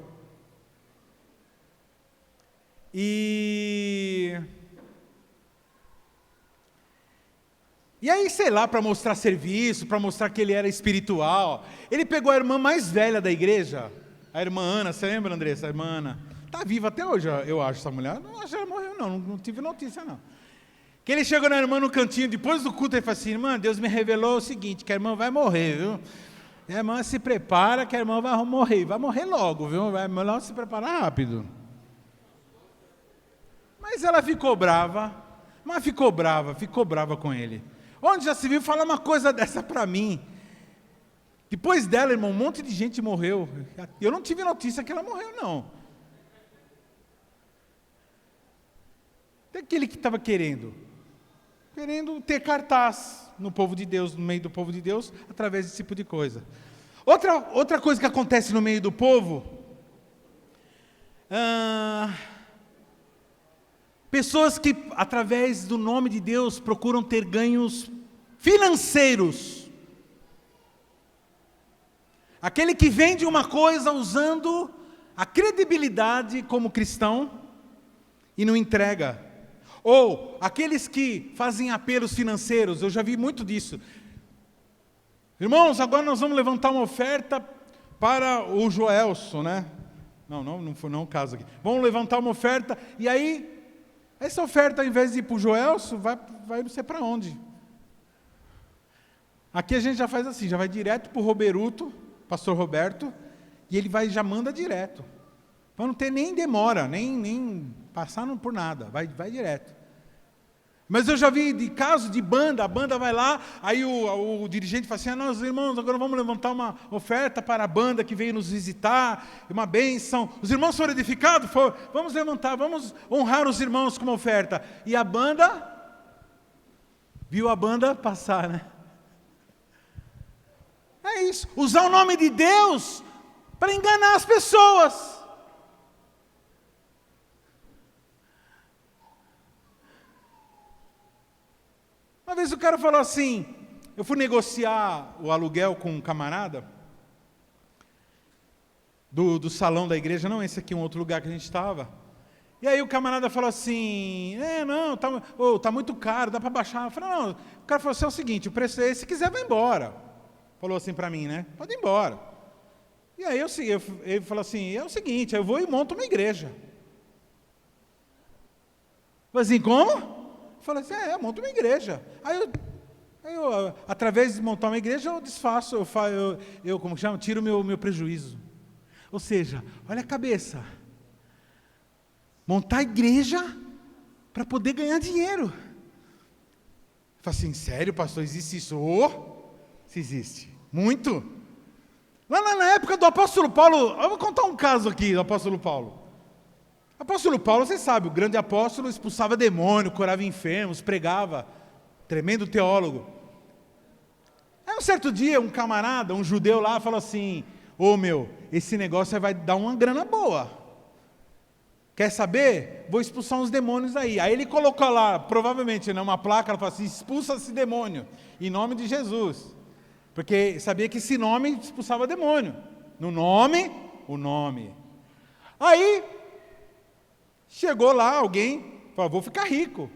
E aí, sei lá, para mostrar serviço, para mostrar que ele era espiritual, ele pegou a irmã mais velha da igreja, a irmã Ana, você lembra, Andressa? A irmã Ana. Está viva até hoje, eu acho, essa mulher. Não acho que ela morreu, não tive notícia, não. Que ele chegou na irmã no cantinho, depois do culto, ele falou assim: irmã, Deus me revelou o seguinte, que a irmã vai morrer, viu? E a irmã se prepara que a irmã vai morrer logo, viu? Vai logo se preparar rápido. Mas ela ficou brava com ele. Onde já se viu falar uma coisa dessa para mim? Depois dela, irmão, um monte de gente morreu. Eu não tive notícia que ela morreu, não. Daquele que estava querendo ter cartaz no povo de Deus, no meio do povo de Deus, através desse tipo de coisa. Outra coisa que acontece no meio do povo, pessoas que, através do nome de Deus, procuram ter ganhos financeiros. Aquele que vende uma coisa usando a credibilidade como cristão e não entrega. Ou aqueles que fazem apelos financeiros, eu já vi muito disso. Irmãos, agora nós vamos levantar uma oferta para o Joelson, né? Não foi o caso aqui. Vamos levantar uma oferta, e aí, essa oferta, ao invés de ir para o Joelson, vai não sei para onde. Aqui a gente já faz assim, já vai direto para o Roberuto, pastor Roberto, e ele já manda direto. Para não ter nem demora, nem passar por nada, vai direto. Mas eu já vi de caso de banda, a banda vai lá, aí o dirigente fala assim: nós irmãos, agora vamos levantar uma oferta para a banda que veio nos visitar, uma bênção. Os irmãos foram edificados? Vamos levantar, vamos honrar os irmãos com uma oferta. E a banda, viu a banda passar, né? É isso, usar o nome de Deus para enganar as pessoas. Uma vez o cara falou assim, eu fui negociar o aluguel com um camarada, do salão da igreja, não esse aqui, um outro lugar que a gente estava. E aí o camarada falou assim, tá muito caro, dá para baixar. Eu falei, não, o cara falou assim, é o seguinte, o preço é esse, se quiser vai embora. Falou assim para mim, né? Pode ir embora. E aí ele falou assim, é o seguinte, eu vou e monto uma igreja. Eu falei assim, como? Eu falei assim, eu monto uma igreja. Aí eu, através de montar uma igreja, eu desfaço, eu como chama? Tiro o meu prejuízo. Ou seja, olha a cabeça. Montar igreja para poder ganhar dinheiro. Eu falei assim, sério, pastor, existe isso? Se existe. Muito. Lá na época do apóstolo Paulo, eu vou contar um caso aqui do apóstolo Paulo. O apóstolo Paulo, você sabe, o grande apóstolo expulsava demônio, curava enfermos, pregava, tremendo teólogo. Aí certo dia, um camarada, um judeu lá, falou assim, esse negócio vai dar uma grana boa. Quer saber? Vou expulsar uns demônios aí. Aí ele colocou lá, provavelmente, uma placa, ela falou assim, expulsa esse demônio, em nome de Jesus. Porque sabia que esse nome expulsava demônio. No nome, o nome. Aí, chegou lá alguém, falou, vou ficar rico.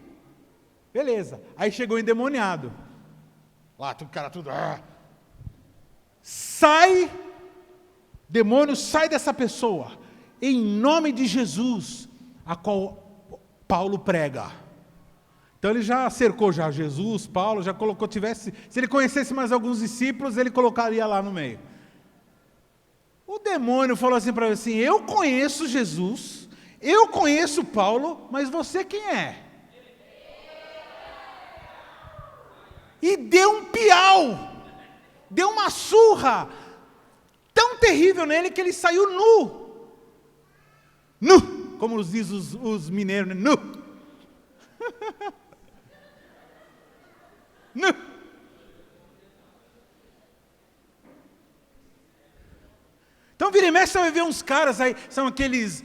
Beleza. Aí chegou o endemoniado. Lá, o cara tudo... Sai, demônio, sai dessa pessoa. Em nome de Jesus, a qual Paulo prega. Então ele já cercou já Jesus, Paulo, já colocou, se ele conhecesse mais alguns discípulos, ele colocaria lá no meio. O demônio falou assim para ele assim, eu conheço Jesus, eu conheço Paulo, mas você quem é? E deu um piau, deu uma surra, tão terrível nele que ele saiu nu. Nu, como diz os mineiros, né? Nu. Nu. Então vira e mexe, você vai ver uns caras aí, são aqueles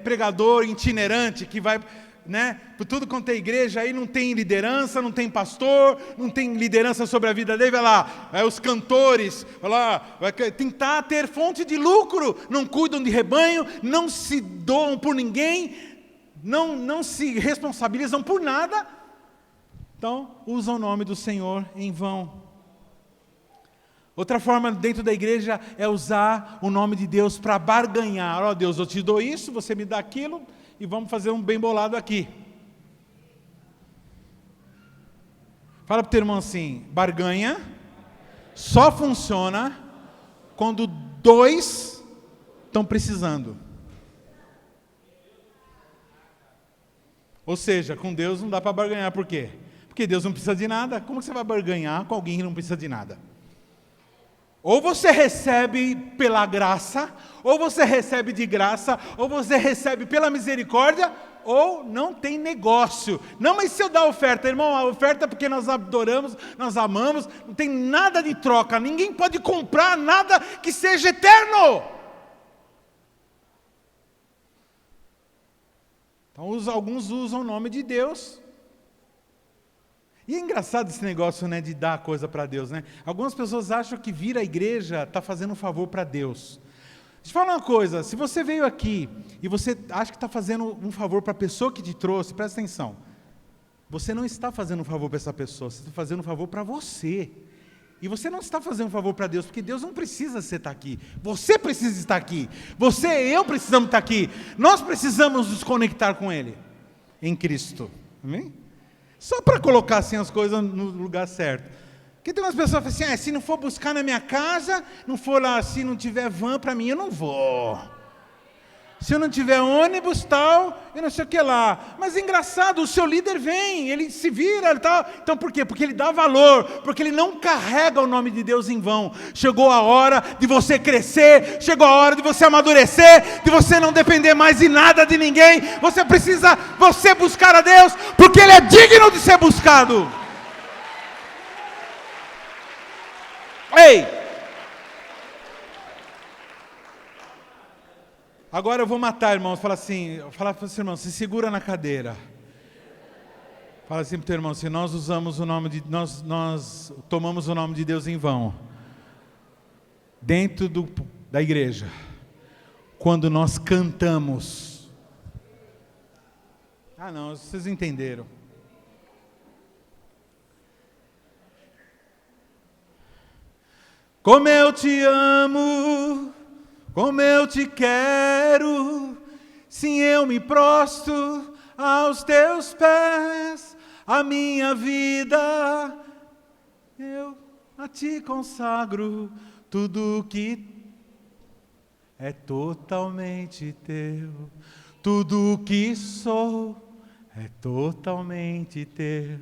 pregador itinerante que vai, né, por tudo quanto é igreja, aí não tem liderança, não tem pastor, não tem liderança sobre a vida dele, vai lá, os cantores, vai lá, vai tentar ter fonte de lucro, não cuidam de rebanho, não se doam por ninguém, não se responsabilizam por nada, então usam o nome do Senhor em vão. Outra forma dentro da igreja é usar o nome de Deus para barganhar. Ó Deus, eu te dou isso, você me dá aquilo, e vamos fazer um bem bolado aqui. Fala para o teu irmão assim, barganha só funciona quando dois estão precisando. Ou seja, com Deus não dá para barganhar, por quê? Porque Deus não precisa de nada. Como você vai barganhar com alguém que não precisa de nada? Ou você recebe pela graça, ou você recebe de graça, ou você recebe pela misericórdia, ou não tem negócio. Não, mas se eu dar oferta, irmão, a oferta é porque nós adoramos, nós amamos, não tem nada de troca, ninguém pode comprar nada que seja eterno. Então alguns usam o nome de Deus. E é engraçado esse negócio, né, de dar coisa para Deus, né? Algumas pessoas acham que vir à igreja está fazendo um favor para Deus. Deixa eu falar uma coisa, se você veio aqui e você acha que está fazendo um favor para a pessoa que te trouxe, presta atenção. Você não está fazendo um favor para essa pessoa, você está fazendo um favor para você. E você não está fazendo um favor para Deus, porque Deus não precisa você estar aqui. Você precisa estar aqui. Você e eu precisamos estar aqui. Nós precisamos nos conectar com Ele, em Cristo. Amém? Só para colocar assim as coisas no lugar certo. Porque tem umas pessoas que falam assim, se não for buscar na minha casa, não for lá, se não tiver van para mim, eu não vou. Se eu não tiver ônibus, tal, eu não sei o que lá. Mas é engraçado, o seu líder vem, ele se vira e tal. Então por quê? Porque ele dá valor, porque ele não carrega o nome de Deus em vão. Chegou a hora de você crescer, chegou a hora de você amadurecer, de você não depender mais de nada de ninguém. Você precisa buscar a Deus, porque Ele é digno de ser buscado. Ei! Agora eu vou matar, irmãos. Fala para o seu irmão, se segura na cadeira. Fala assim para o teu irmão, se nós usamos o nome de nós tomamos o nome de Deus em vão, dentro da igreja, quando nós cantamos. Não, vocês entenderam. Como eu te amo, como eu te quero, sim, eu me prostro aos teus pés, a minha vida eu a ti consagro, tudo que é totalmente teu, tudo que sou é totalmente teu.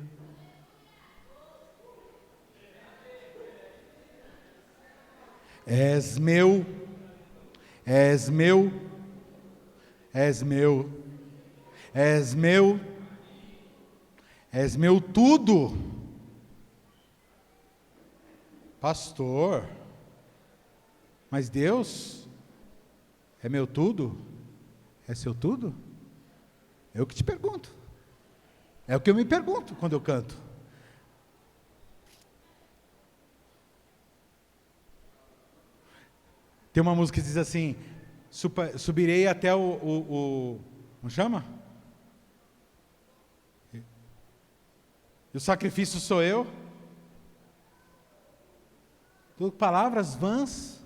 És meu, és meu, és meu, és meu, és meu tudo. Pastor, mas Deus é meu tudo? É seu tudo? Eu que te pergunto. É o que eu me pergunto quando eu canto. Tem uma música que diz assim: subirei até como chama? E o sacrifício sou eu. Tudo palavras vãs.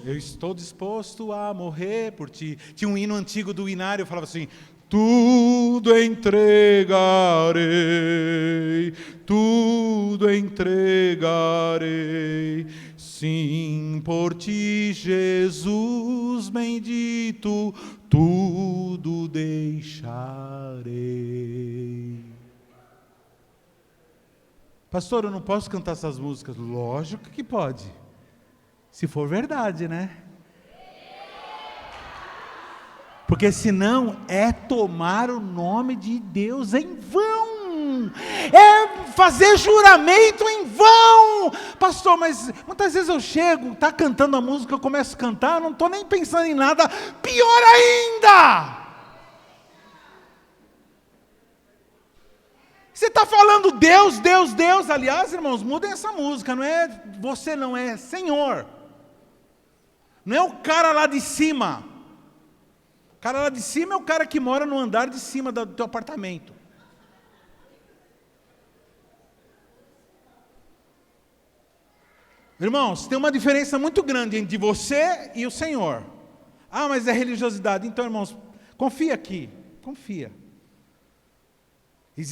Eu estou disposto a morrer por ti. Tinha um hino antigo do Inário, falava assim: tudo entregarei, sim, por ti, Jesus bendito, tudo deixarei. Pastor, eu não posso cantar essas músicas. Lógico que pode, se for verdade, né? Porque senão é tomar o nome de Deus em vão, é fazer juramento em vão. Pastor, mas muitas vezes eu chego, está cantando a música, eu começo a cantar, não estou nem pensando em nada, pior ainda. Você está falando Deus, Deus, Deus. Aliás, irmãos, mudem essa música, não é você, não é Senhor. Não é o cara lá de cima. O cara lá de cima é o cara que mora no andar de cima do teu apartamento. Irmãos, tem uma diferença muito grande entre você e o Senhor. Ah, mas é religiosidade. Então, irmãos, confia aqui. Confia.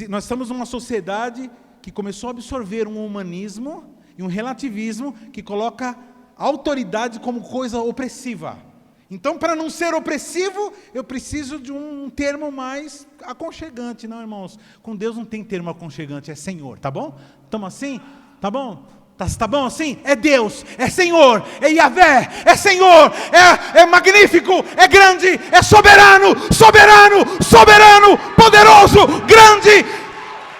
Nós estamos numa sociedade que começou a absorver um humanismo e um relativismo que coloca a autoridade como coisa opressiva. Então, para não ser opressivo, eu preciso de um termo mais aconchegante. Não, irmãos, com Deus não tem termo aconchegante, é Senhor, tá bom? Estamos assim? Tá bom? Tá bom assim? É Deus, é Senhor, é Yahvé, é Senhor, é magnífico, é grande, é soberano, poderoso, grande,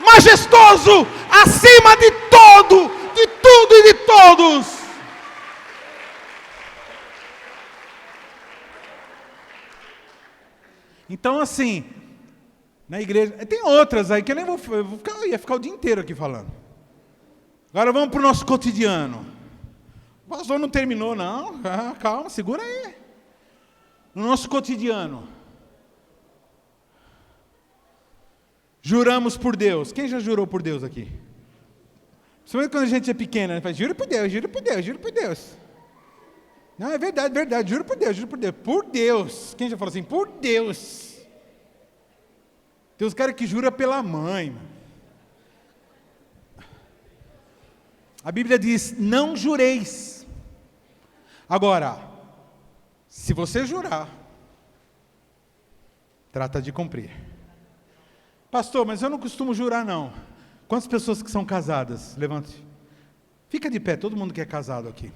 majestoso, acima de todo, de tudo e de todos. Então, assim, na igreja, tem outras aí que eu nem ia ficar o dia inteiro aqui falando. Agora vamos para o nosso cotidiano. O pastor não terminou, não. Calma, segura aí. No nosso cotidiano. Juramos por Deus. Quem já jurou por Deus aqui? Principalmente quando a gente é pequena, né? Faz, juro por Deus, juro por Deus, juro por Deus. Não, é verdade, verdade, juro por Deus, juro por Deus. Por Deus. Quem já falou assim? Por Deus. Tem uns caras que juram pela mãe. A Bíblia diz, não jureis. Agora, se você jurar, trata de cumprir. Pastor, mas eu não costumo jurar não. Quantas pessoas que são casadas? Levante. Fica de pé, todo mundo que é casado aqui.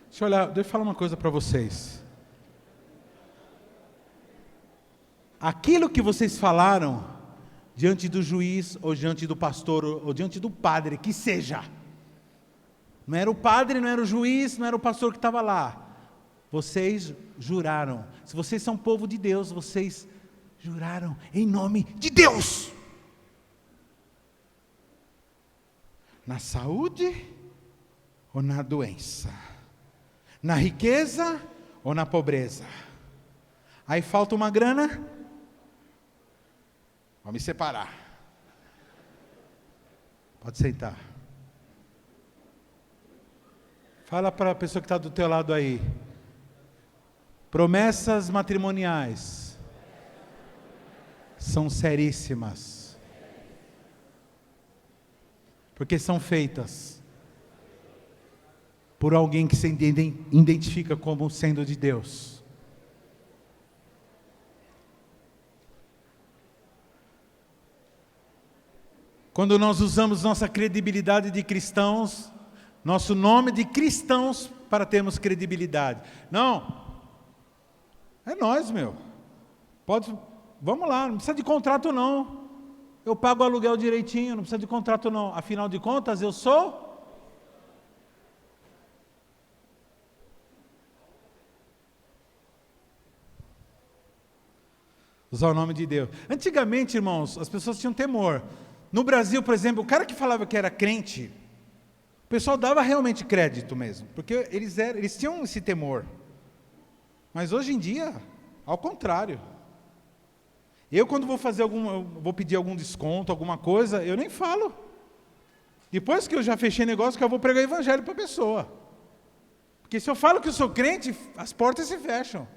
Deixa eu falar uma coisa para vocês. Aquilo que vocês falaram diante do juiz, ou diante do pastor, ou diante do padre, que seja. Não era o padre, não era o juiz, não era o pastor que estava lá. Vocês juraram. Se vocês são povo de Deus, vocês juraram em nome de Deus. Na saúde ou na doença? Na riqueza ou na pobreza? Aí falta uma grana. Vamos me separar. Pode sentar. Fala para a pessoa que está do teu lado aí. Promessas matrimoniais são seríssimas. Porque são feitas por alguém que se identifica como sendo de Deus. Quando nós usamos nossa credibilidade de cristãos, nosso nome de cristãos para termos credibilidade. Não, é nós, meu. Vamos lá, não precisa de contrato não. eu pago o aluguel direitinho, não precisa de contrato não. Afinal de contas, eu sou... Usar o nome de Deus. Antigamente, irmãos, as pessoas tinham temor. No Brasil, por exemplo, o cara que falava que era crente, o pessoal dava realmente crédito mesmo, porque eles tinham esse temor. Mas hoje em dia, ao contrário. Eu, quando vou pedir algum desconto, alguma coisa, eu nem falo. Depois que eu já fechei negócio, que eu vou pregar o evangelho para a pessoa. Porque se eu falo que eu sou crente, as portas se fecham.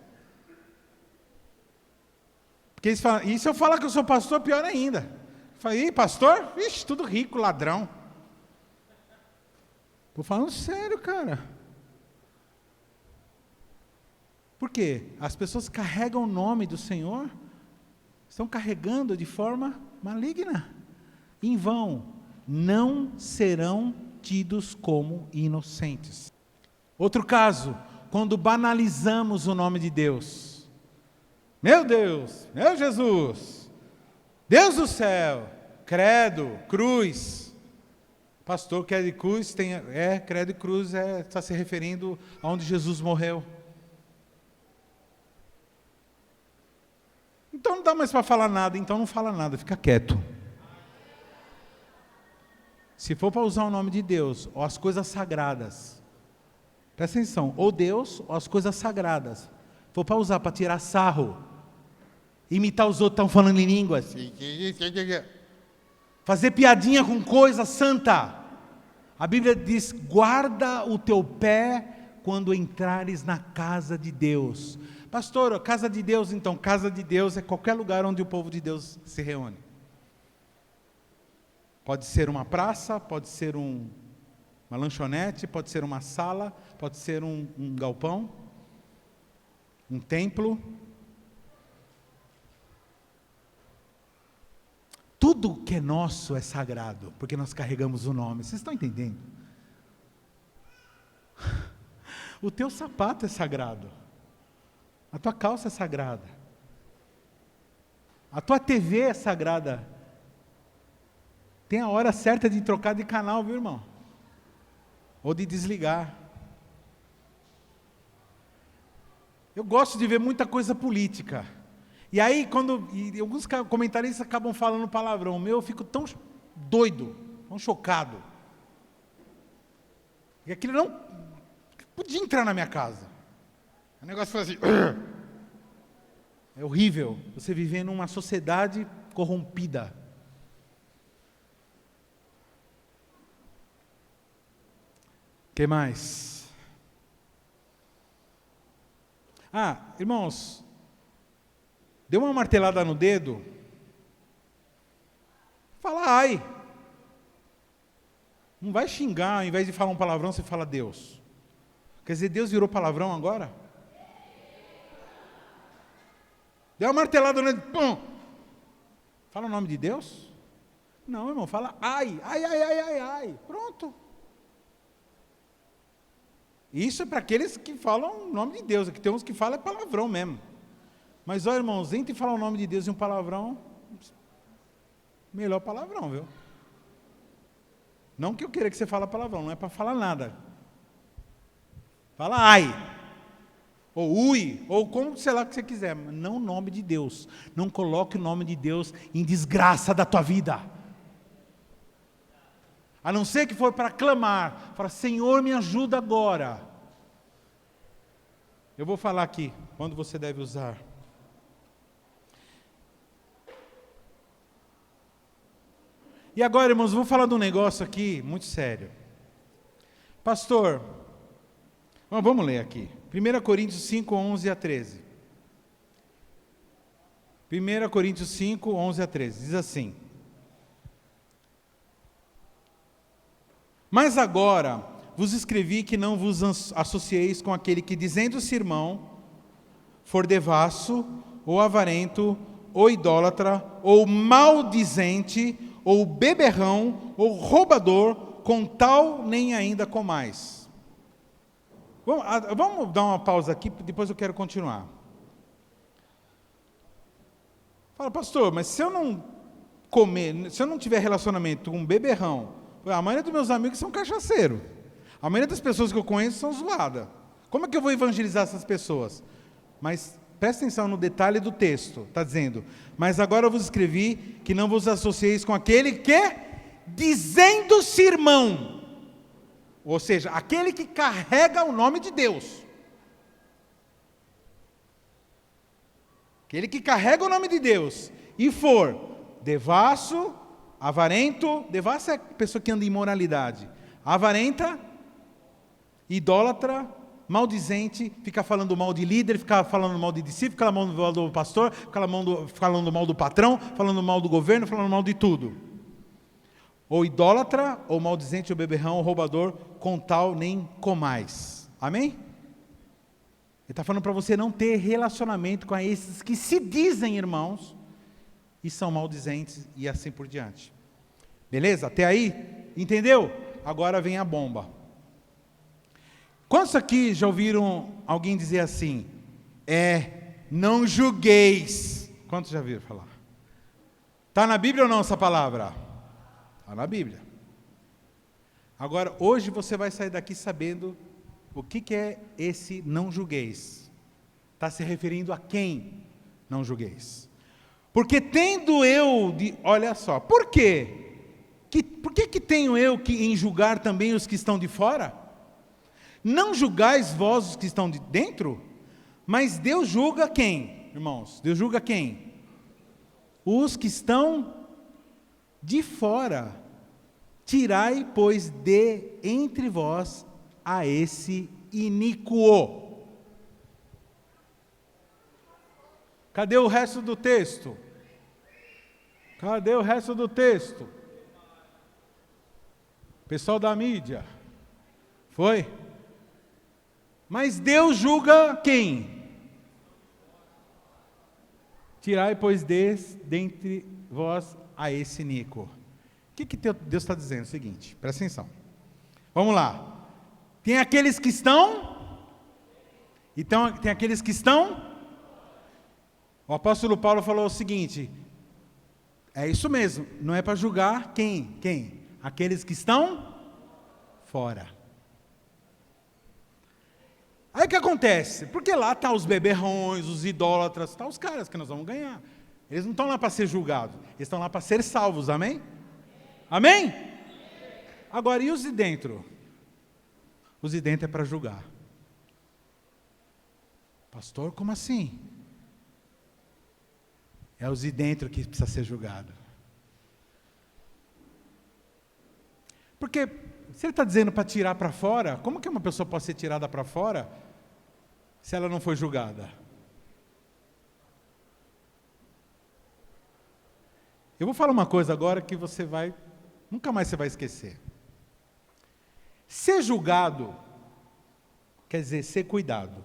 Porque eles falam, e se eu falar que eu sou pastor, pior ainda. Eu falei, pastor? Ixi, tudo rico, ladrão. Estou falando sério, cara. Por quê? As pessoas carregam o nome do Senhor, estão carregando de forma maligna. Em vão, não serão tidos como inocentes. Outro caso, quando banalizamos o nome de Deus. Meu Deus, meu Jesus, Deus do céu, credo, cruz. Pastor, credo e cruz, credo e cruz está se referindo aonde Jesus morreu. Então não dá mais para falar nada, então não fala nada, fica quieto. Se for para usar o nome de Deus, ou as coisas sagradas, presta atenção, ou Deus, ou as coisas sagradas, for para usar, para tirar sarro, imitar os outros que estão falando em línguas, fazer piadinha com coisa santa. A Bíblia diz, guarda o teu pé quando entrares na casa de Deus. Pastor, casa de Deus, então, casa de Deus é qualquer lugar onde o povo de Deus se reúne. Pode ser uma praça, pode ser uma lanchonete, pode ser uma sala, pode ser um galpão, um templo. Tudo que é nosso é sagrado, porque nós carregamos o nome. Vocês estão entendendo? O teu sapato é sagrado. A tua calça é sagrada. A tua TV é sagrada. Tem a hora certa de trocar de canal, viu, irmão? Ou de desligar. Eu gosto de ver muita coisa política. E aí, alguns comentaristas acabam falando palavrão, eu fico tão doido, tão chocado. E aquilo não podia entrar na minha casa. O negócio foi assim. É horrível você viver numa sociedade corrompida. O que mais? Irmãos, deu uma martelada no dedo, fala ai. Não vai xingar, ao invés de falar um palavrão, você fala Deus. Quer dizer, Deus virou palavrão agora? Deu uma martelada no dedo, pum. Fala o nome de Deus? Não, irmão, fala ai, ai, ai, ai, ai, ai. Pronto. Isso é para aqueles que falam o nome de Deus, aqui tem uns que falam palavrão mesmo. Mas, ó, irmãos, entre falar o nome de Deus e um palavrão, melhor palavrão, viu? Não que eu queira que você fale palavrão, não é para falar nada. Fala ai, ou ui, ou como, sei lá, que você quiser, mas não o nome de Deus. Não coloque o nome de Deus em desgraça da tua vida. A não ser que for para clamar, fala, Senhor, me ajuda agora. Eu vou falar aqui, quando você deve usar. E agora, irmãos, vou falar de um negócio aqui, muito sério. Pastor, vamos ler aqui. 1 Coríntios 5, 11 a 13. 1 Coríntios 5, 11 a 13. Diz assim. Mas agora vos escrevi que não vos associeis com aquele que, dizendo-se irmão, for devasso, ou avarento, ou idólatra, ou maldizente, ou beberrão, ou roubador, com tal nem ainda comais. Vamos dar uma pausa aqui, depois eu quero continuar. Fala, pastor, mas se eu não comer, se eu não tiver relacionamento com um beberrão, a maioria dos meus amigos são cachaceiros. A maioria das pessoas que eu conheço são zoadas. Como é que eu vou evangelizar essas pessoas? Mas presta atenção no detalhe do texto. Está dizendo, mas agora eu vos escrevi que não vos associeis com aquele que, dizendo-se irmão, ou seja, aquele que carrega o nome de Deus. Aquele que carrega o nome de Deus e for devasso, avarento, devasso é a pessoa que anda em imoralidade, avarenta, idólatra, maldizente, fica falando mal de líder, fica falando mal de discípulo, fica falando mal do pastor, fica falando mal do patrão, falando mal do governo, falando mal de tudo. Ou idólatra, ou maldizente, ou beberrão, ou roubador, com tal nem comais. Amém? Ele está falando para você não ter relacionamento com esses que se dizem irmãos e são maldizentes e assim por diante. Beleza? Até aí? Entendeu? Agora vem a bomba. Quantos aqui já ouviram alguém dizer assim? Não julgueis. Quantos já viram falar? Está na Bíblia ou não essa palavra? Está na Bíblia. Agora, hoje você vai sair daqui sabendo o que é esse não julgueis. Está se referindo a quem não julgueis? Porque tendo eu, olha só, por quê? Por que tenho eu que em julgar também os que estão de fora? Não julgais vós os que estão de dentro? Mas Deus julga quem, irmãos? Deus julga quem? Os que estão de fora. Tirai, pois, de entre vós a esse iníquo. Cadê o resto do texto? Cadê o resto do texto? Pessoal da mídia. Foi? Mas Deus julga quem? Tirai, pois, dentre vós a esse iníquo. O que Deus está dizendo? É o seguinte, presta atenção. Vamos lá. Tem aqueles que estão, então tem aqueles que estão. O apóstolo Paulo falou o seguinte, é isso mesmo, não é para julgar quem? Quem? Aqueles que estão fora. Aí o que acontece? Porque lá estão os beberrões, os idólatras, estão os caras que nós vamos ganhar. Eles não estão lá para ser julgados, eles estão lá para ser salvos, amém? Amém? Agora, e os de dentro? Os de dentro é para julgar. Pastor, como assim? É os de dentro que precisa ser julgado. Porque se ele está dizendo para tirar para fora, como que uma pessoa pode ser tirada para fora se ela não foi julgada? Eu vou falar uma coisa agora que você vai, nunca mais você vai esquecer. Ser julgado quer dizer ser cuidado.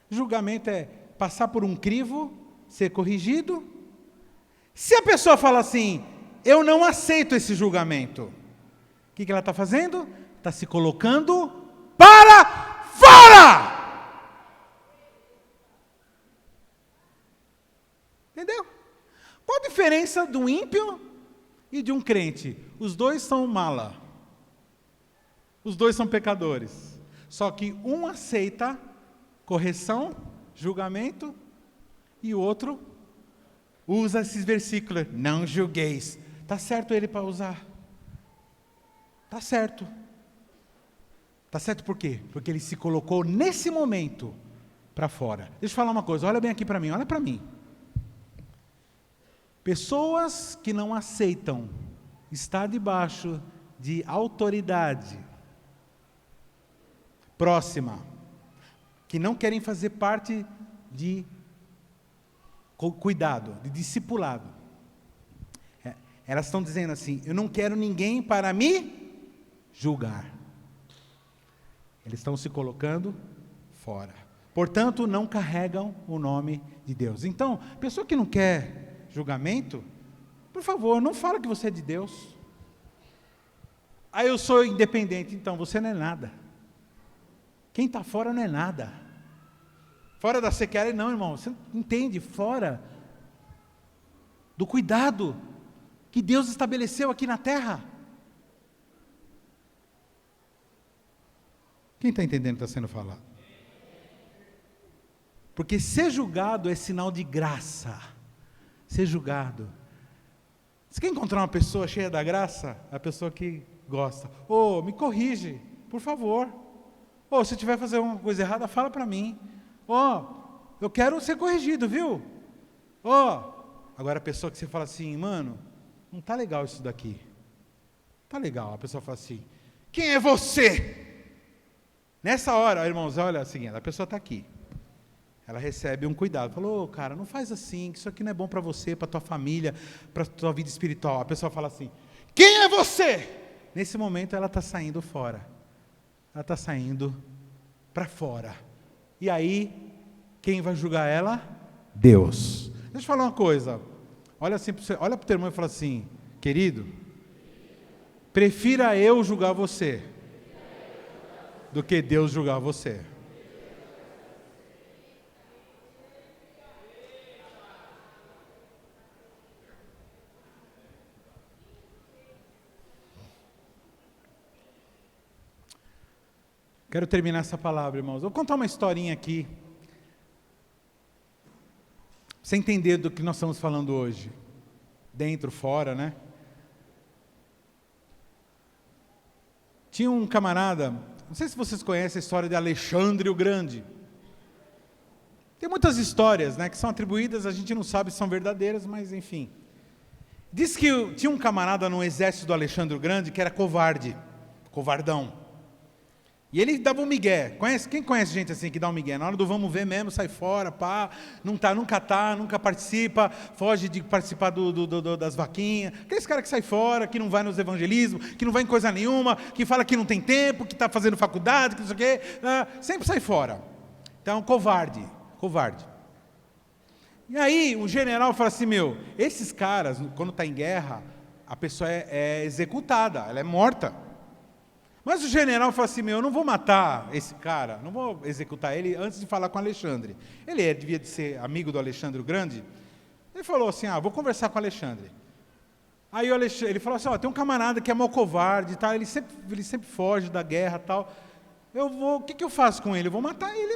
Julgamento é passar por um crivo, ser corrigido. Se a pessoa fala assim, eu não aceito esse julgamento, o que ela está fazendo? Está se colocando para fora! Entendeu? Qual a diferença do ímpio e de um crente? Os dois são mala. Os dois são pecadores. Só que um aceita correção, julgamento, e o outro usa esses versículos. Não julgueis. Está certo ele para usar. Está certo. Está certo por quê? Porque ele se colocou nesse momento para fora. Deixa eu falar uma coisa, olha bem aqui para mim, olha para mim. Pessoas que não aceitam estar debaixo de autoridade próxima, que não querem fazer parte de cuidado, de discipulado. Elas estão dizendo assim, eu não quero ninguém para me julgar. Eles estão se colocando fora. Portanto, não carregam o nome de Deus. Então, pessoa que não quer julgamento, por favor, não fala que você é de Deus. Ah, eu sou independente. Então, você não é nada. Quem está fora não é nada. Fora da CQL, não, irmão. Você entende? Fora do cuidado que Deus estabeleceu aqui na terra. Quem está entendendo o que está sendo falado? Porque ser julgado é sinal de graça. Ser julgado. Você quer encontrar uma pessoa cheia da graça? É a pessoa que gosta. Me corrige, por favor. Se tiver fazer uma coisa errada, fala para mim. Eu quero ser corrigido, viu? Agora a pessoa que você fala assim, mano, não está legal isso daqui. Está legal. A pessoa fala assim, quem é você? Nessa hora, irmãos, olha a seguinte, a pessoa está aqui. Ela recebe um cuidado. Falou, cara, não faz assim, que isso aqui não é bom para você, para tua família, para tua vida espiritual. A pessoa fala assim, quem é você? Nesse momento ela está saindo fora. Ela está saindo para fora. E aí, quem vai julgar ela? Deus. Deixa eu falar uma coisa. Olha assim, olha para o teu irmão e fala assim, querido, prefira eu julgar você do que Deus julgar você. Quero terminar essa palavra, irmãos. Vou contar uma historinha aqui, pra você entender do que nós estamos falando hoje. Dentro, fora, né? Tinha um camarada, não sei se vocês conhecem a história de Alexandre o Grande. Tem muitas histórias, né, que são atribuídas, a gente não sabe se são verdadeiras, mas enfim. Diz que tinha um camarada no exército do Alexandre o Grande que era covarde, covardão. E ele dava um migué. Quem conhece gente assim que dá um migué? Na hora do vamos ver mesmo, sai fora, pá, nunca participa, foge de participar das vaquinhas. Aqueles caras que sai fora, que não vai nos evangelismos, que não vai em coisa nenhuma, que fala que não tem tempo, que está fazendo faculdade, que não sei o quê, sempre sai fora. Então, covarde. E aí, o general fala assim, esses caras, quando está em guerra, a pessoa é executada, ela é morta. Mas o general fala assim, eu não vou matar esse cara, não vou executar ele antes de falar com o Alexandre. Ele devia de ser amigo do Alexandre o Grande. Ele falou assim, vou conversar com o Alexandre. Aí ele falou assim, tem um camarada que é mal covarde, tá? ele sempre foge da guerra e tal. O que eu faço com ele? Eu vou matar ele,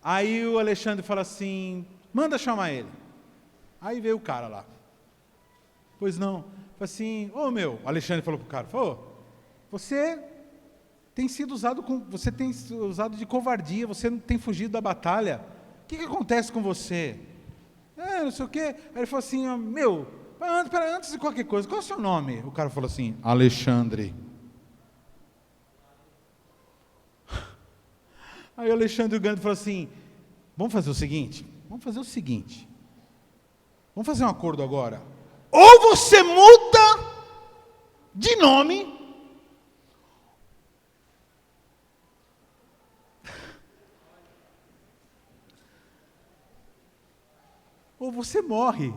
Aí o Alexandre fala assim, manda chamar ele. Aí veio o cara lá. Pois não. Falei assim, o Alexandre falou pro cara, você tem sido usado de covardia, você não tem fugido da batalha. O que acontece com você? Não sei o quê. Aí ele falou assim, antes de qualquer coisa, qual é o seu nome? O cara falou assim, Alexandre. Aí o Alexandre o Grande falou assim, vamos fazer o seguinte, vamos fazer um acordo agora. Ou você muda de nome, ou você morre.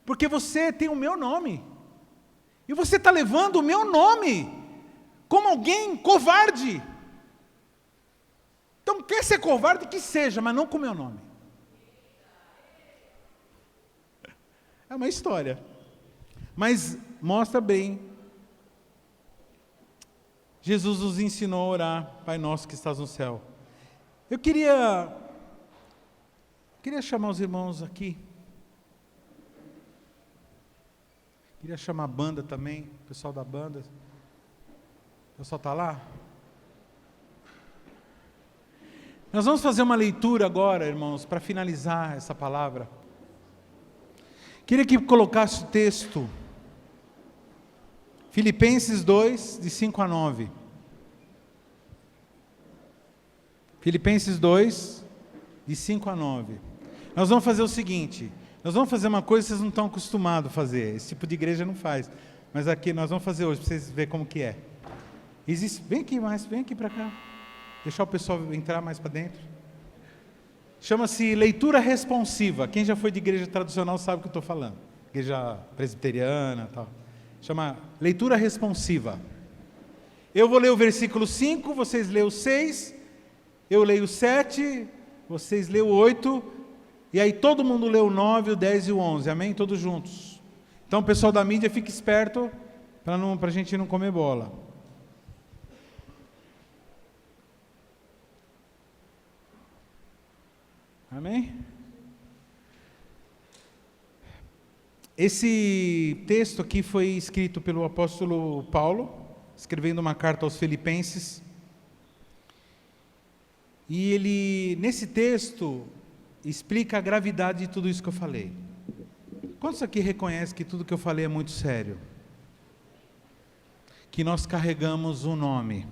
Porque você tem o meu nome. E você está levando o meu nome como alguém covarde. Então, quer ser covarde, que seja, mas não com o meu nome. É uma história. Mas mostra bem. Jesus nos ensinou a orar, Pai nosso que estás no céu. Eu queria chamar os irmãos aqui. Queria chamar a banda também, o pessoal da banda. O pessoal está lá? Nós vamos fazer uma leitura agora, irmãos, para finalizar essa palavra. Queria que colocasse o texto. Filipenses 2, de 5 a 9. Filipenses 2, de 5 a 9. Nós vamos fazer o seguinte, nós vamos fazer uma coisa que vocês não estão acostumados a fazer, esse tipo de igreja não faz, mas aqui nós vamos fazer hoje, para vocês verem como que é. Vem aqui para cá, deixar o pessoal entrar mais para dentro. Chama-se leitura responsiva, quem já foi de igreja tradicional sabe o que eu estou falando, igreja presbiteriana e tal. Chama leitura responsiva. Eu vou ler o versículo 5, vocês leem o 6, eu leio o 7, vocês leem o 8, E aí todo mundo lê o 9, o 10 e o 11, amém? Todos juntos. Então, pessoal da mídia, fique esperto para a gente não comer bola. Amém? Esse texto aqui foi escrito pelo apóstolo Paulo, escrevendo uma carta aos Filipenses. E ele, nesse texto, explica a gravidade de tudo isso que eu falei. Quantos aqui reconhecem que tudo que eu falei é muito sério? Que nós carregamos um nome.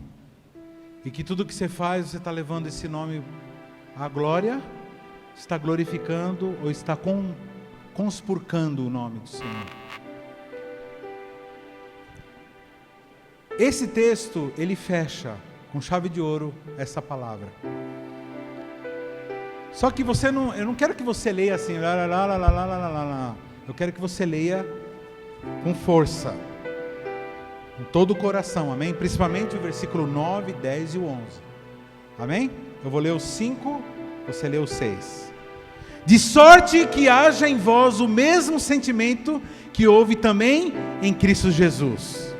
E que tudo que você faz, você está levando esse nome à glória, está glorificando ou está conspurcando o nome do Senhor. Esse texto, ele fecha com chave de ouro essa palavra. Só que eu não quero que você leia assim, eu quero que você leia com força, com todo o coração, amém? Principalmente o versículo 9, 10 e o 11, amém? Eu vou ler o 5, você lê o 6. De sorte que haja em vós o mesmo sentimento que houve também em Cristo Jesus.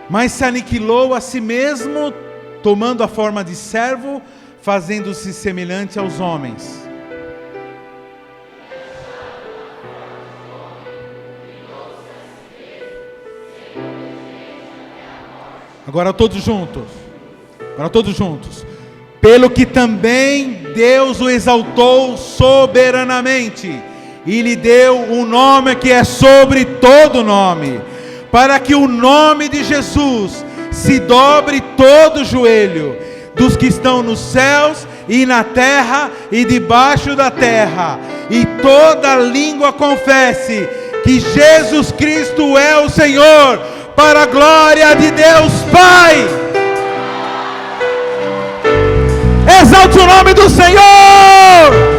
Mas se aniquilou a si mesmo, tomando a forma de servo, fazendo-se semelhante aos homens. Agora todos juntos. Pelo que também Deus o exaltou soberanamente, e lhe deu um nome que é sobre todo nome, para que o nome de Jesus se dobre todo o joelho, dos que estão nos céus e na terra e debaixo da terra, e toda língua confesse que Jesus Cristo é o Senhor, para a glória de Deus Pai. Exalte o nome do Senhor.